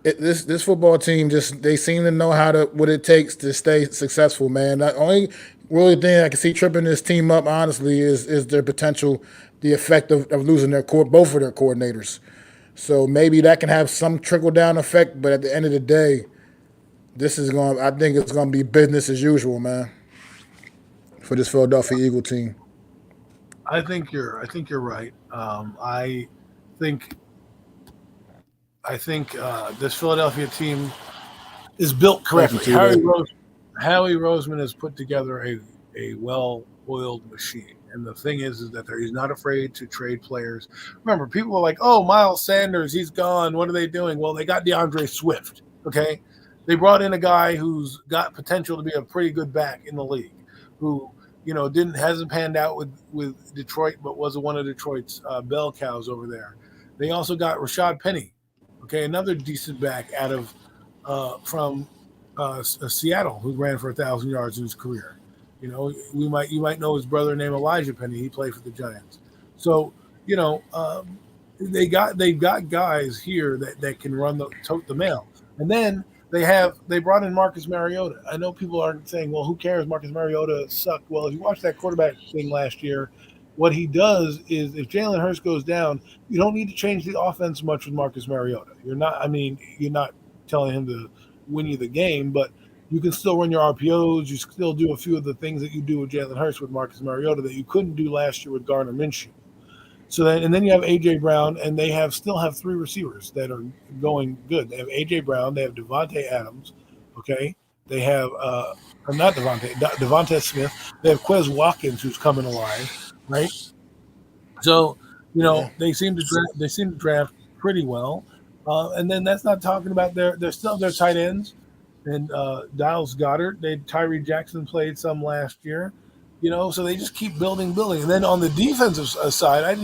This football team they seem to know what it takes to stay successful, man. The only really thing I can see tripping this team up, honestly, is their potential, the effect of losing both of their coordinators. So maybe that can have some trickle down effect, but at the end of the day, I think it's going to be business as usual, man, for this Philadelphia Eagle team. I think you're right. I think this Philadelphia team is built correctly. Howie Roseman has put together a well-oiled machine. And the thing is that he's not afraid to trade players. Remember, people are like, oh, Miles Sanders, he's gone. What are they doing? Well, they got DeAndre Swift, okay? They brought in a guy who's got potential to be a pretty good back in the league, who, hasn't panned out with Detroit, but was one of Detroit's bell cows over there. They also got Rashad Penny, okay, another decent back out of from Seattle, who ran for 1,000 yards in his career. You might know his brother named Elijah Penny. He played for the Giants. So, they've got guys here that can tote the mail. And then they brought in Marcus Mariota. I know people aren't saying, well, who cares? Marcus Mariota sucked. Well, if you watched that quarterback thing last year, what he does is if Jalen Hurts goes down, you don't need to change the offense much with Marcus Mariota. You're not telling him to win you the game, but you can still run your RPOs. You still do a few of the things that you do with Jalen Hurts with Marcus Mariota that you couldn't do last year with Gardner Minshew. So then you have A.J. Brown, and they still have three receivers that are going good. They have A.J. Brown. They have Devontae Adams. Okay. They have not Devontae Smith. They have Quez Watkins, who's coming alive, right? So they seem to draft pretty well, and then that's not talking about their tight ends. And Dallas Goedert, Tyree Jackson played some last year, so they just keep building. And then on the defensive side,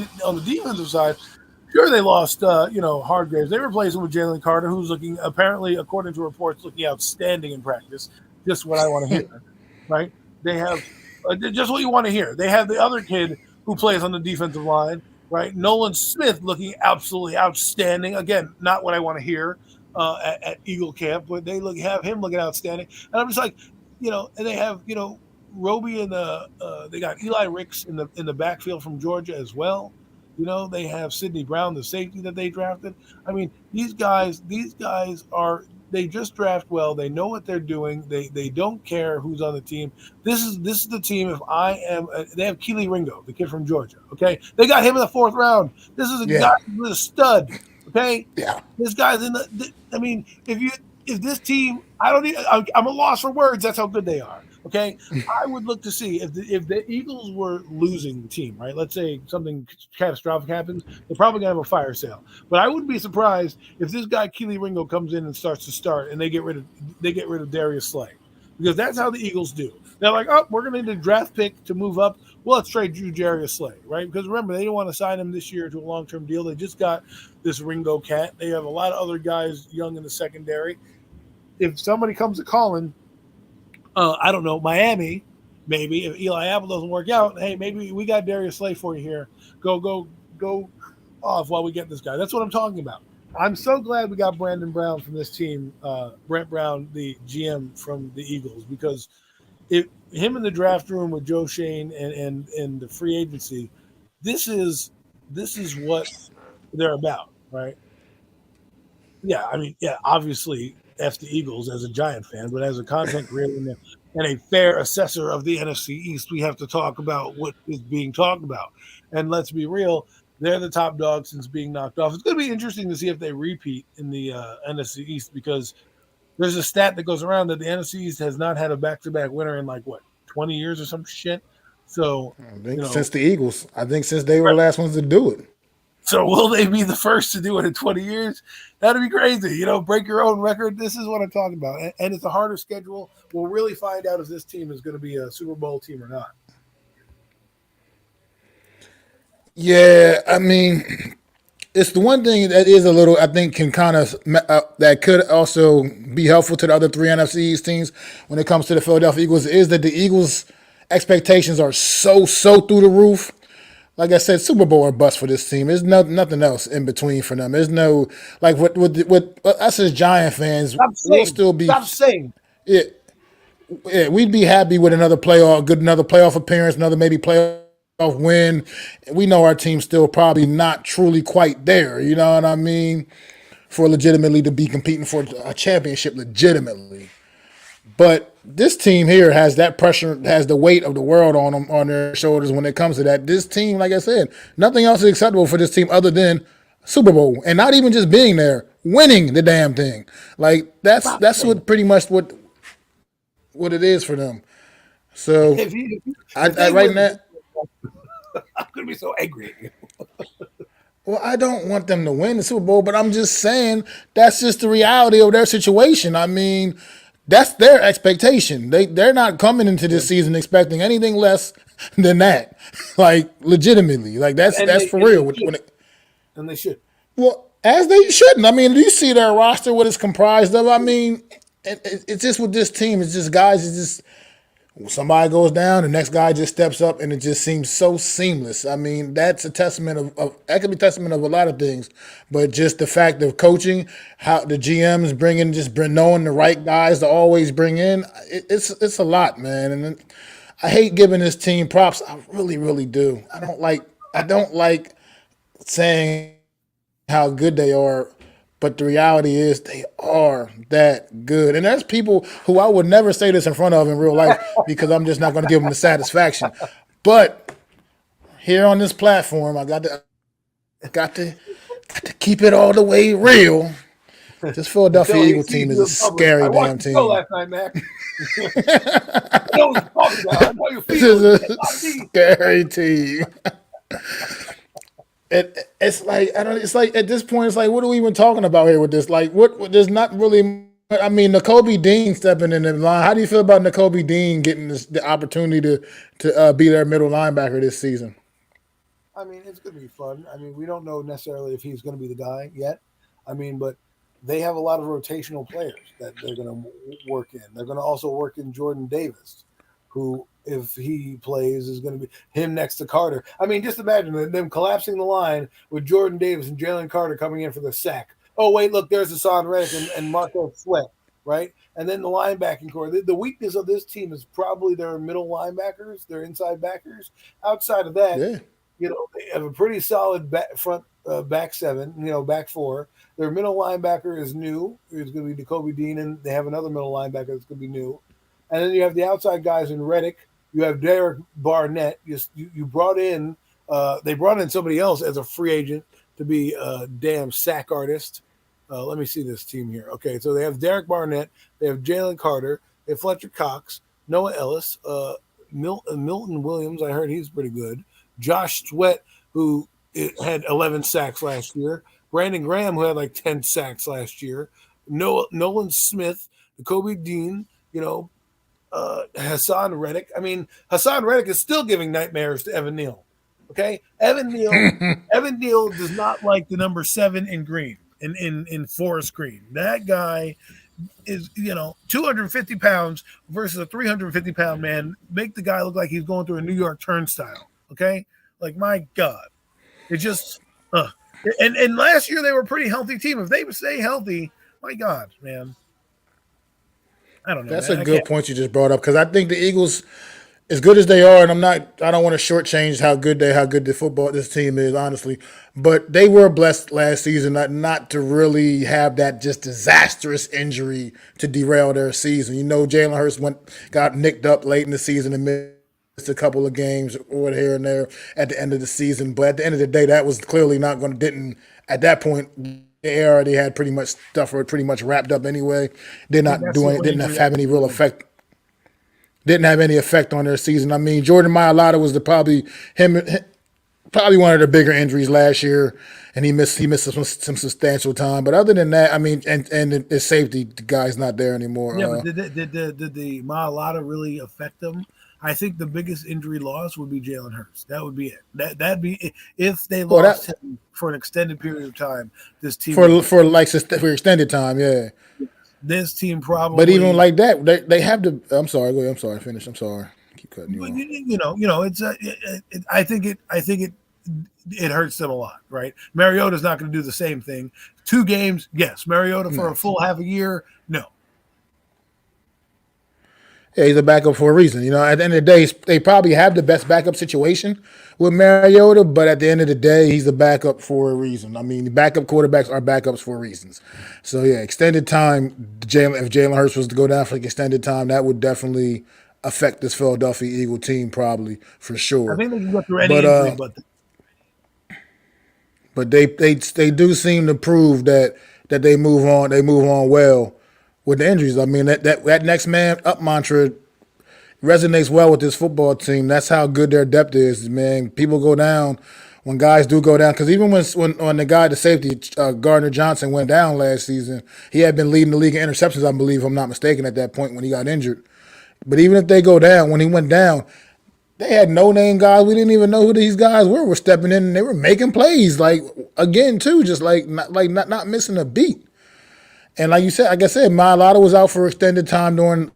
sure they lost, Hargraves. They replaced him with Jalen Carter, who's looking, apparently, according to reports, looking outstanding in practice. Just what I want to hear, right? They have just what you want to hear. They have the other kid who plays on the defensive line, right? Nolan Smith looking absolutely outstanding. Again, not what I want to hear. At Eagle Camp, but they have him looking outstanding, and I'm just like, and they have Roby and they got Eli Ricks in the backfield from Georgia as well. They have Sidney Brown, the safety that they drafted. I mean, these guys they just draft well. They know what they're doing. They don't care who's on the team. This is the team. They have Keely Ringo, the kid from Georgia. Okay, they got him in the 4th round. This is a guy who's a stud. Okay. Yeah. This guy's in the. I mean, if this team, I'm a loss for words. That's how good they are. Okay, I would look to see if the Eagles were losing the team, right? Let's say something catastrophic happens, they're probably gonna have a fire sale. But I wouldn't be surprised if this guy Keely Ringo comes in and starts to start, and they get rid of Darius Slay, because that's how the Eagles do. They're like, oh, we're gonna need a draft pick to move up. Well, let's trade you Darius Slay, right? Because remember, they didn't want to sign him this year to a long-term deal. They just got this Ringo cat. They have a lot of other guys young in the secondary. If somebody comes to calling, I don't know, Miami, maybe if Eli Apple doesn't work out, hey, maybe we got Darius Slay for you here. Go off while we get this guy. That's what I'm talking about. I'm so glad we got Brandon Brown from this team, Brent Brown, the GM from the Eagles, because him in the draft room with Joe Shane and the free agency, this is what they're about, right? Yeah, I mean, yeah, obviously, F the Eagles as a Giant fan, but as a content creator and a fair assessor of the NFC East, we have to talk about what is being talked about. And let's be real, they're the top dog since being knocked off. It's going to be interesting to see if they repeat in the NFC East, because there's a stat that goes around that the NFC East has not had a back-to-back winner in, like, what, 20 years or some shit? So, I think since the Eagles, I think since they were the last ones to do it. So will they be the first to do it in 20 years? That'd be crazy. Break your own record. This is what I'm talking about. And it's a harder schedule. We'll really find out if this team is going to be a Super Bowl team or not. Yeah, I mean, it's the one thing that is a little, I think, can kind of that could also be helpful to the other three NFC East teams when it comes to the Philadelphia Eagles, is that the Eagles' expectations are so through the roof. Like I said, Super Bowl or bust for this team. There's nothing else in between for them. There's no, like, with us as Giant fans, we'll still be. Stop saying. Yeah, yeah, we'd be happy with another playoff appearance, another maybe playoff win. We know our team's still probably not truly quite there. You know what I mean? For legitimately to be competing for a championship legitimately. But this team here has that pressure, has the weight of the world on them, on their shoulders when it comes to that. This team, like I said, nothing else is acceptable for this team other than Super Bowl, and not even just being there, winning the damn thing. Like that's what pretty much what it is for them. So if right now, I'm going to be so angry at you. well, I don't want them to win the Super Bowl, but I'm just saying that's just the reality of their situation. I mean, that's their expectation. They're not coming into this season expecting anything less than that. Like legitimately, like that's for real. And they should. Well, as they shouldn't. I mean, do you see their roster? What it's comprised of? I mean, it's just with this team. It's just guys. It's just somebody goes down, the next guy just steps up, and it just seems so seamless. I mean, that's a testament of that could be testament of a lot of things, but just the fact of coaching, how the GMs knowing the right guys to always bring in, it's a lot, man. And I hate giving this team props. I really do. I don't like saying how good they are. But the reality is they are that good. And there's people who I would never say this in front of in real life because I'm just not going to give them the satisfaction. But here on this platform, I got to keep it all the way real. This Philadelphia Eagle team is a scary damn team. Last night, Mac. I know what you're talking about. I know you're This is a scary team. It's like It's like at this point, it's like, what are we even talking about here with this? Like, what? There's not really. I mean, N'Kobe Dean stepping in the line. How do you feel about N'Kobe Dean getting the opportunity to be their middle linebacker this season? I mean, it's going to be fun. I mean, we don't know necessarily if he's going to be the guy yet. I mean, but they have a lot of rotational players that they're going to work in. They're going to also work in Jordan Davis, who, if he plays, is going to be him next to Carter. I mean, just imagine them collapsing the line with Jordan Davis and Jalen Carter coming in for the sack. Oh, wait, look, there's Hassan Reddick and Marco Sweat, right? And then the linebacking core. The weakness of this team is probably their middle linebackers, their inside backers. Outside of that, they have a pretty solid back seven, back four. Their middle linebacker is new. It's going to be N'Kobe Dean, and they have another middle linebacker that's going to be new. And then you have the outside guys in Reddick. You have Derek Barnett. You brought in they brought in somebody else as a free agent to be a damn sack artist. Let me see this team here. Okay, so they have Derek Barnett. They have Jalen Carter. They have Fletcher Cox. Noah Ellis, Milton Williams. I heard he's pretty good. Josh Sweat, who had 11 sacks last year. Brandon Graham, who had like 10 sacks last year. Nolan Smith, Kobe Dean. Hassan Reddick. I mean, Hassan Reddick is still giving nightmares to Evan Neal. Okay, Evan Neal does not like the number 7 in green in forest green. That guy is 250 pounds versus a 350-pound man. Make the guy look like he's going through a New York turnstile. Okay, like my God, it just. And last year they were a pretty healthy team. If they would stay healthy, my God, man. I don't know. That's Man. a good point you just brought up because I think the Eagles, as good as they are, and I don't want to shortchange how good the football this team is, honestly. But they were blessed last season not to really have that just disastrous injury to derail their season. Jalen Hurts got nicked up late in the season and missed a couple of games or here and there at the end of the season. But at the end of the day, that was clearly not going to didn't at that point. They already had pretty much stuff pretty much wrapped up anyway. They're not doing it. Didn't have any real effect. Didn't have any effect on their season. I mean, Jordan Mailata was probably one of the bigger injuries last year, and he missed some substantial time. But other than that, I mean, and his safety, the guy's not there anymore. Yeah, but did the Mailata really affect them? I think the biggest injury loss would be Jalen Hurts. That would be it. That'd be if they lost him for an extended period of time. This team for extended time, yeah. This team probably. But even like that, they have to. I'm sorry. Go ahead. I'm sorry. Finish. I'm sorry. Keep cutting you off. It's. I think it hurts them a lot, right? Mariota's not going to do the same thing. 2 games, yes. Mariota for a full half a year, no. Yeah, he's a backup for a reason. At the end of the day, they probably have the best backup situation with Mariota, but at the end of the day, he's a backup for a reason. I mean, backup quarterbacks are backups for reasons. So, yeah, extended time, if Jalen Hurts was to go down for extended time, that would definitely affect this Philadelphia Eagle team probably, for sure. I think they can go through any injury, but they do seem to prove that they move on well with the injuries. I mean, that next man up mantra resonates well with this football team. That's how good their depth is, man. People go down when guys do go down. Because even when the safety, Gardner Johnson, went down last season, he had been leading the league in interceptions, I believe, if I'm not mistaken, at that point when he got injured. But even if they go down, when he went down, they had no-name guys. We didn't even know who these guys were. We're stepping in, and they were making plays, like, again, too, just not missing a beat. And like I said, Mailata was out for extended time during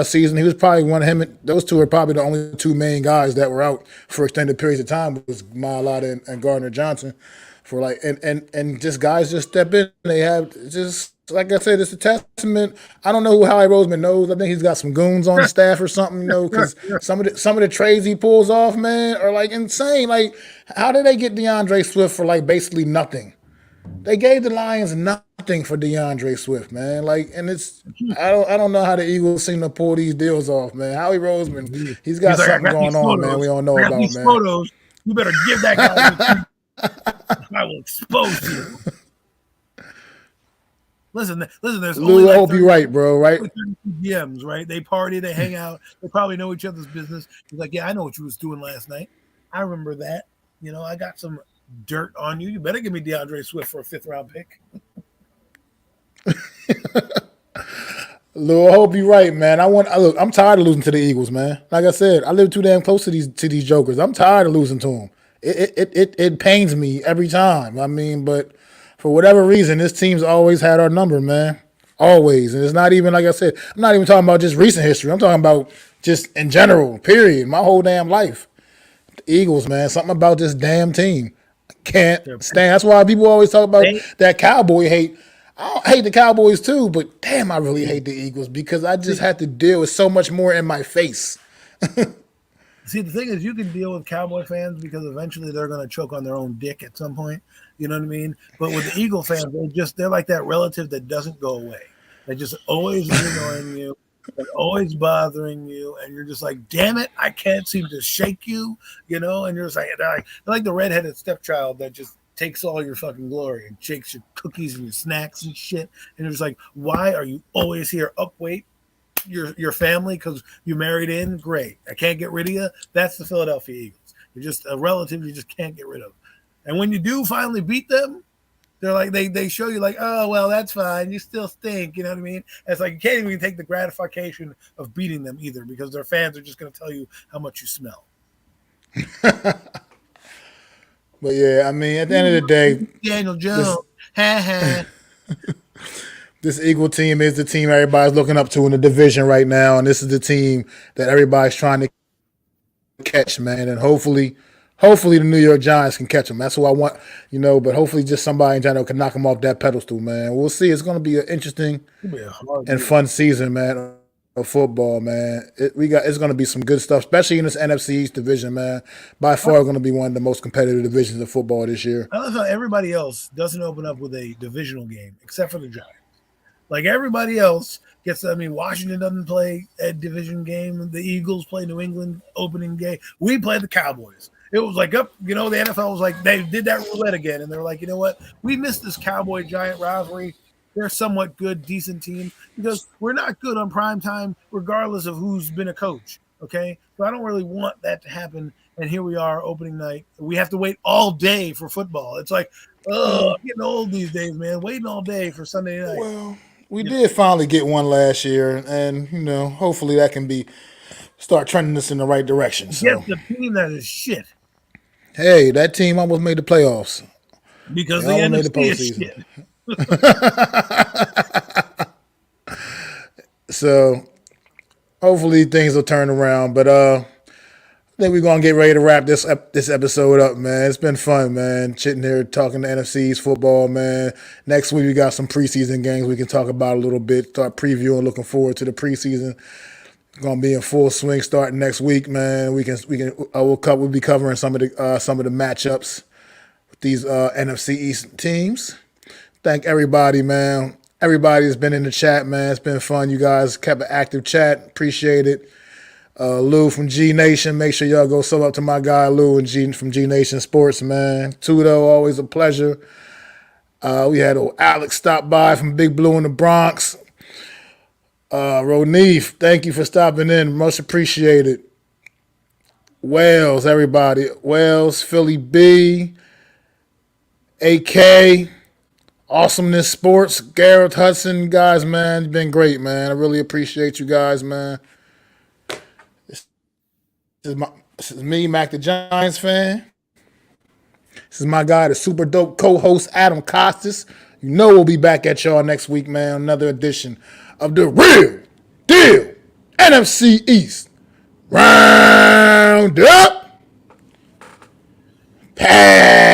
season. He was probably one of him. Those two are probably the only 2 main guys that were out for extended periods of time. Was Mailata and Gardner Johnson for and just guys just step in. They have just like I said, it's a testament. I don't know who Howie Roseman knows. I think he's got some goons on the staff or something. Because some of the trades he pulls off, man, are like insane. Like, how did they get DeAndre Swift for like basically nothing? They gave the Lions nothing for DeAndre Swift, man. Like, and I don't know how the Eagles seem to pull these deals off, man. Howie Roseman, he's got something going on, man. We don't know about, man. Photos. You better give that guy. I will expose you. Listen. There's Lou, I hope you're right, bro. Right? GMs, right? They party, they hang out, they probably know each other's business. He's like, yeah, I know what you was doing last night. I remember that. I got some dirt on you. You better give me DeAndre Swift for a 5th-round pick. Lou, I hope you're right, man. I'm tired of losing to the Eagles, man. Like I said, I live too damn close to these jokers. I'm tired of losing to them. It pains me every time. I mean, but for whatever reason, this team's always had our number, man. Always. And it's not even, like I said, I'm not even talking about just recent history. I'm talking about just in general, period. My whole damn life. The Eagles, man. Something about this damn team. I can't stand. That's why people always talk about that Cowboy hate. I hate the Cowboys too, but damn, I really hate the Eagles because I just had to deal with so much more in my face. See, the thing is, you can deal with Cowboy fans because eventually they're going to choke on their own dick at some point. You know what I mean? But with the Eagle fans, they're like that relative that doesn't go away. They're just always annoying you. They're always bothering you, and you're just like, damn it, I can't seem to shake you, and you're just they're like the redheaded stepchild that just takes all your fucking glory and shakes your cookies and your snacks and shit, and you're just like, why are you always here? Up, wait, your family because you married in, great. I can't get rid of you. That's the Philadelphia Eagles. You're just a relative you just can't get rid of. And when you do finally beat them, they're like they show you like, oh well, that's fine. You still stink. You know what I mean? It's like you can't even take the gratification of beating them either because their fans are just going to tell you how much you smell. But yeah, I mean, at the end of the day, Daniel Jones. This Eagle team is the team everybody's looking up to in the division right now, and this is the team that everybody's trying to catch, man. And hopefully the New York Giants can catch them. That's who I want, but hopefully just somebody in general can knock them off that pedestal, man. We'll see. It's going to be an interesting and fun season, man, of football, man. It's going to be some good stuff, especially in this NFC East division, man. By far going to be one of the most competitive divisions of football this year. I love how everybody else doesn't open up with a divisional game except for the Giants. Like everybody else gets, Washington doesn't play a division game. The Eagles play New England opening game. We play the Cowboys. It was like, the NFL was like, they did that roulette again. And they're like, you know what? We missed this Cowboy-Giant rivalry. They're somewhat good, decent team because we're not good on prime time regardless of who's been a coach, okay? So I don't really want that to happen. And here we are, opening night. We have to wait all day for football. It's like, I'm getting old these days, man. Waiting all day for Sunday night. Well, we did finally get one last year, and hopefully that can start trending us in the right direction. So. Get the team that is shit. Hey, that team almost made the playoffs because they almost made the postseason. So hopefully things will turn around, but I think we're gonna get ready to wrap this episode up, man. It's been fun, man. Sitting here talking to NFC's football, man. Next week we got some preseason games we can talk about a little bit. Start previewing, looking forward to the preseason. It's gonna be in full swing starting next week, man. We'll be covering some of the matchups with these NFC East teams. Thank everybody, man. Everybody has been in the chat, man. It's been fun. You guys kept an active chat. Appreciate it. Lou from G Nation. Make sure y'all go sub up to my guy Lou and from G Nation Sports, man. Tudo, always a pleasure. We had old Alex stop by from Big Blue in the Bronx. Ronif, thank you for stopping in. Much appreciated. Wales, everybody. Wales, Philly B, AK, Awesomeness Sports, Garrett Hudson, guys, man. It's been great, man. I really appreciate you guys, man. This is me, Mac the Giants fan. This is my guy, the super dope co-host, Adam Costas. We'll be back at y'all next week, man. Another edition of the Real Deal NFC East Round Up Pace.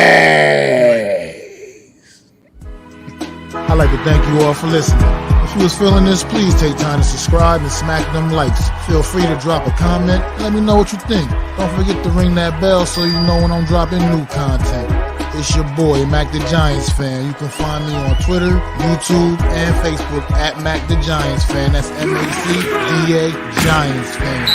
I'd like to thank you all for listening. If you was feeling this, please take time to subscribe and smack them likes. Feel free to drop a comment. Let me know what you think. Don't forget to ring that bell so you know when I'm dropping new content. It's your boy, Mac the Giants Fan. You can find me on Twitter, YouTube, and Facebook at Mac the Giants Fan. That's MacDa Giants Fan.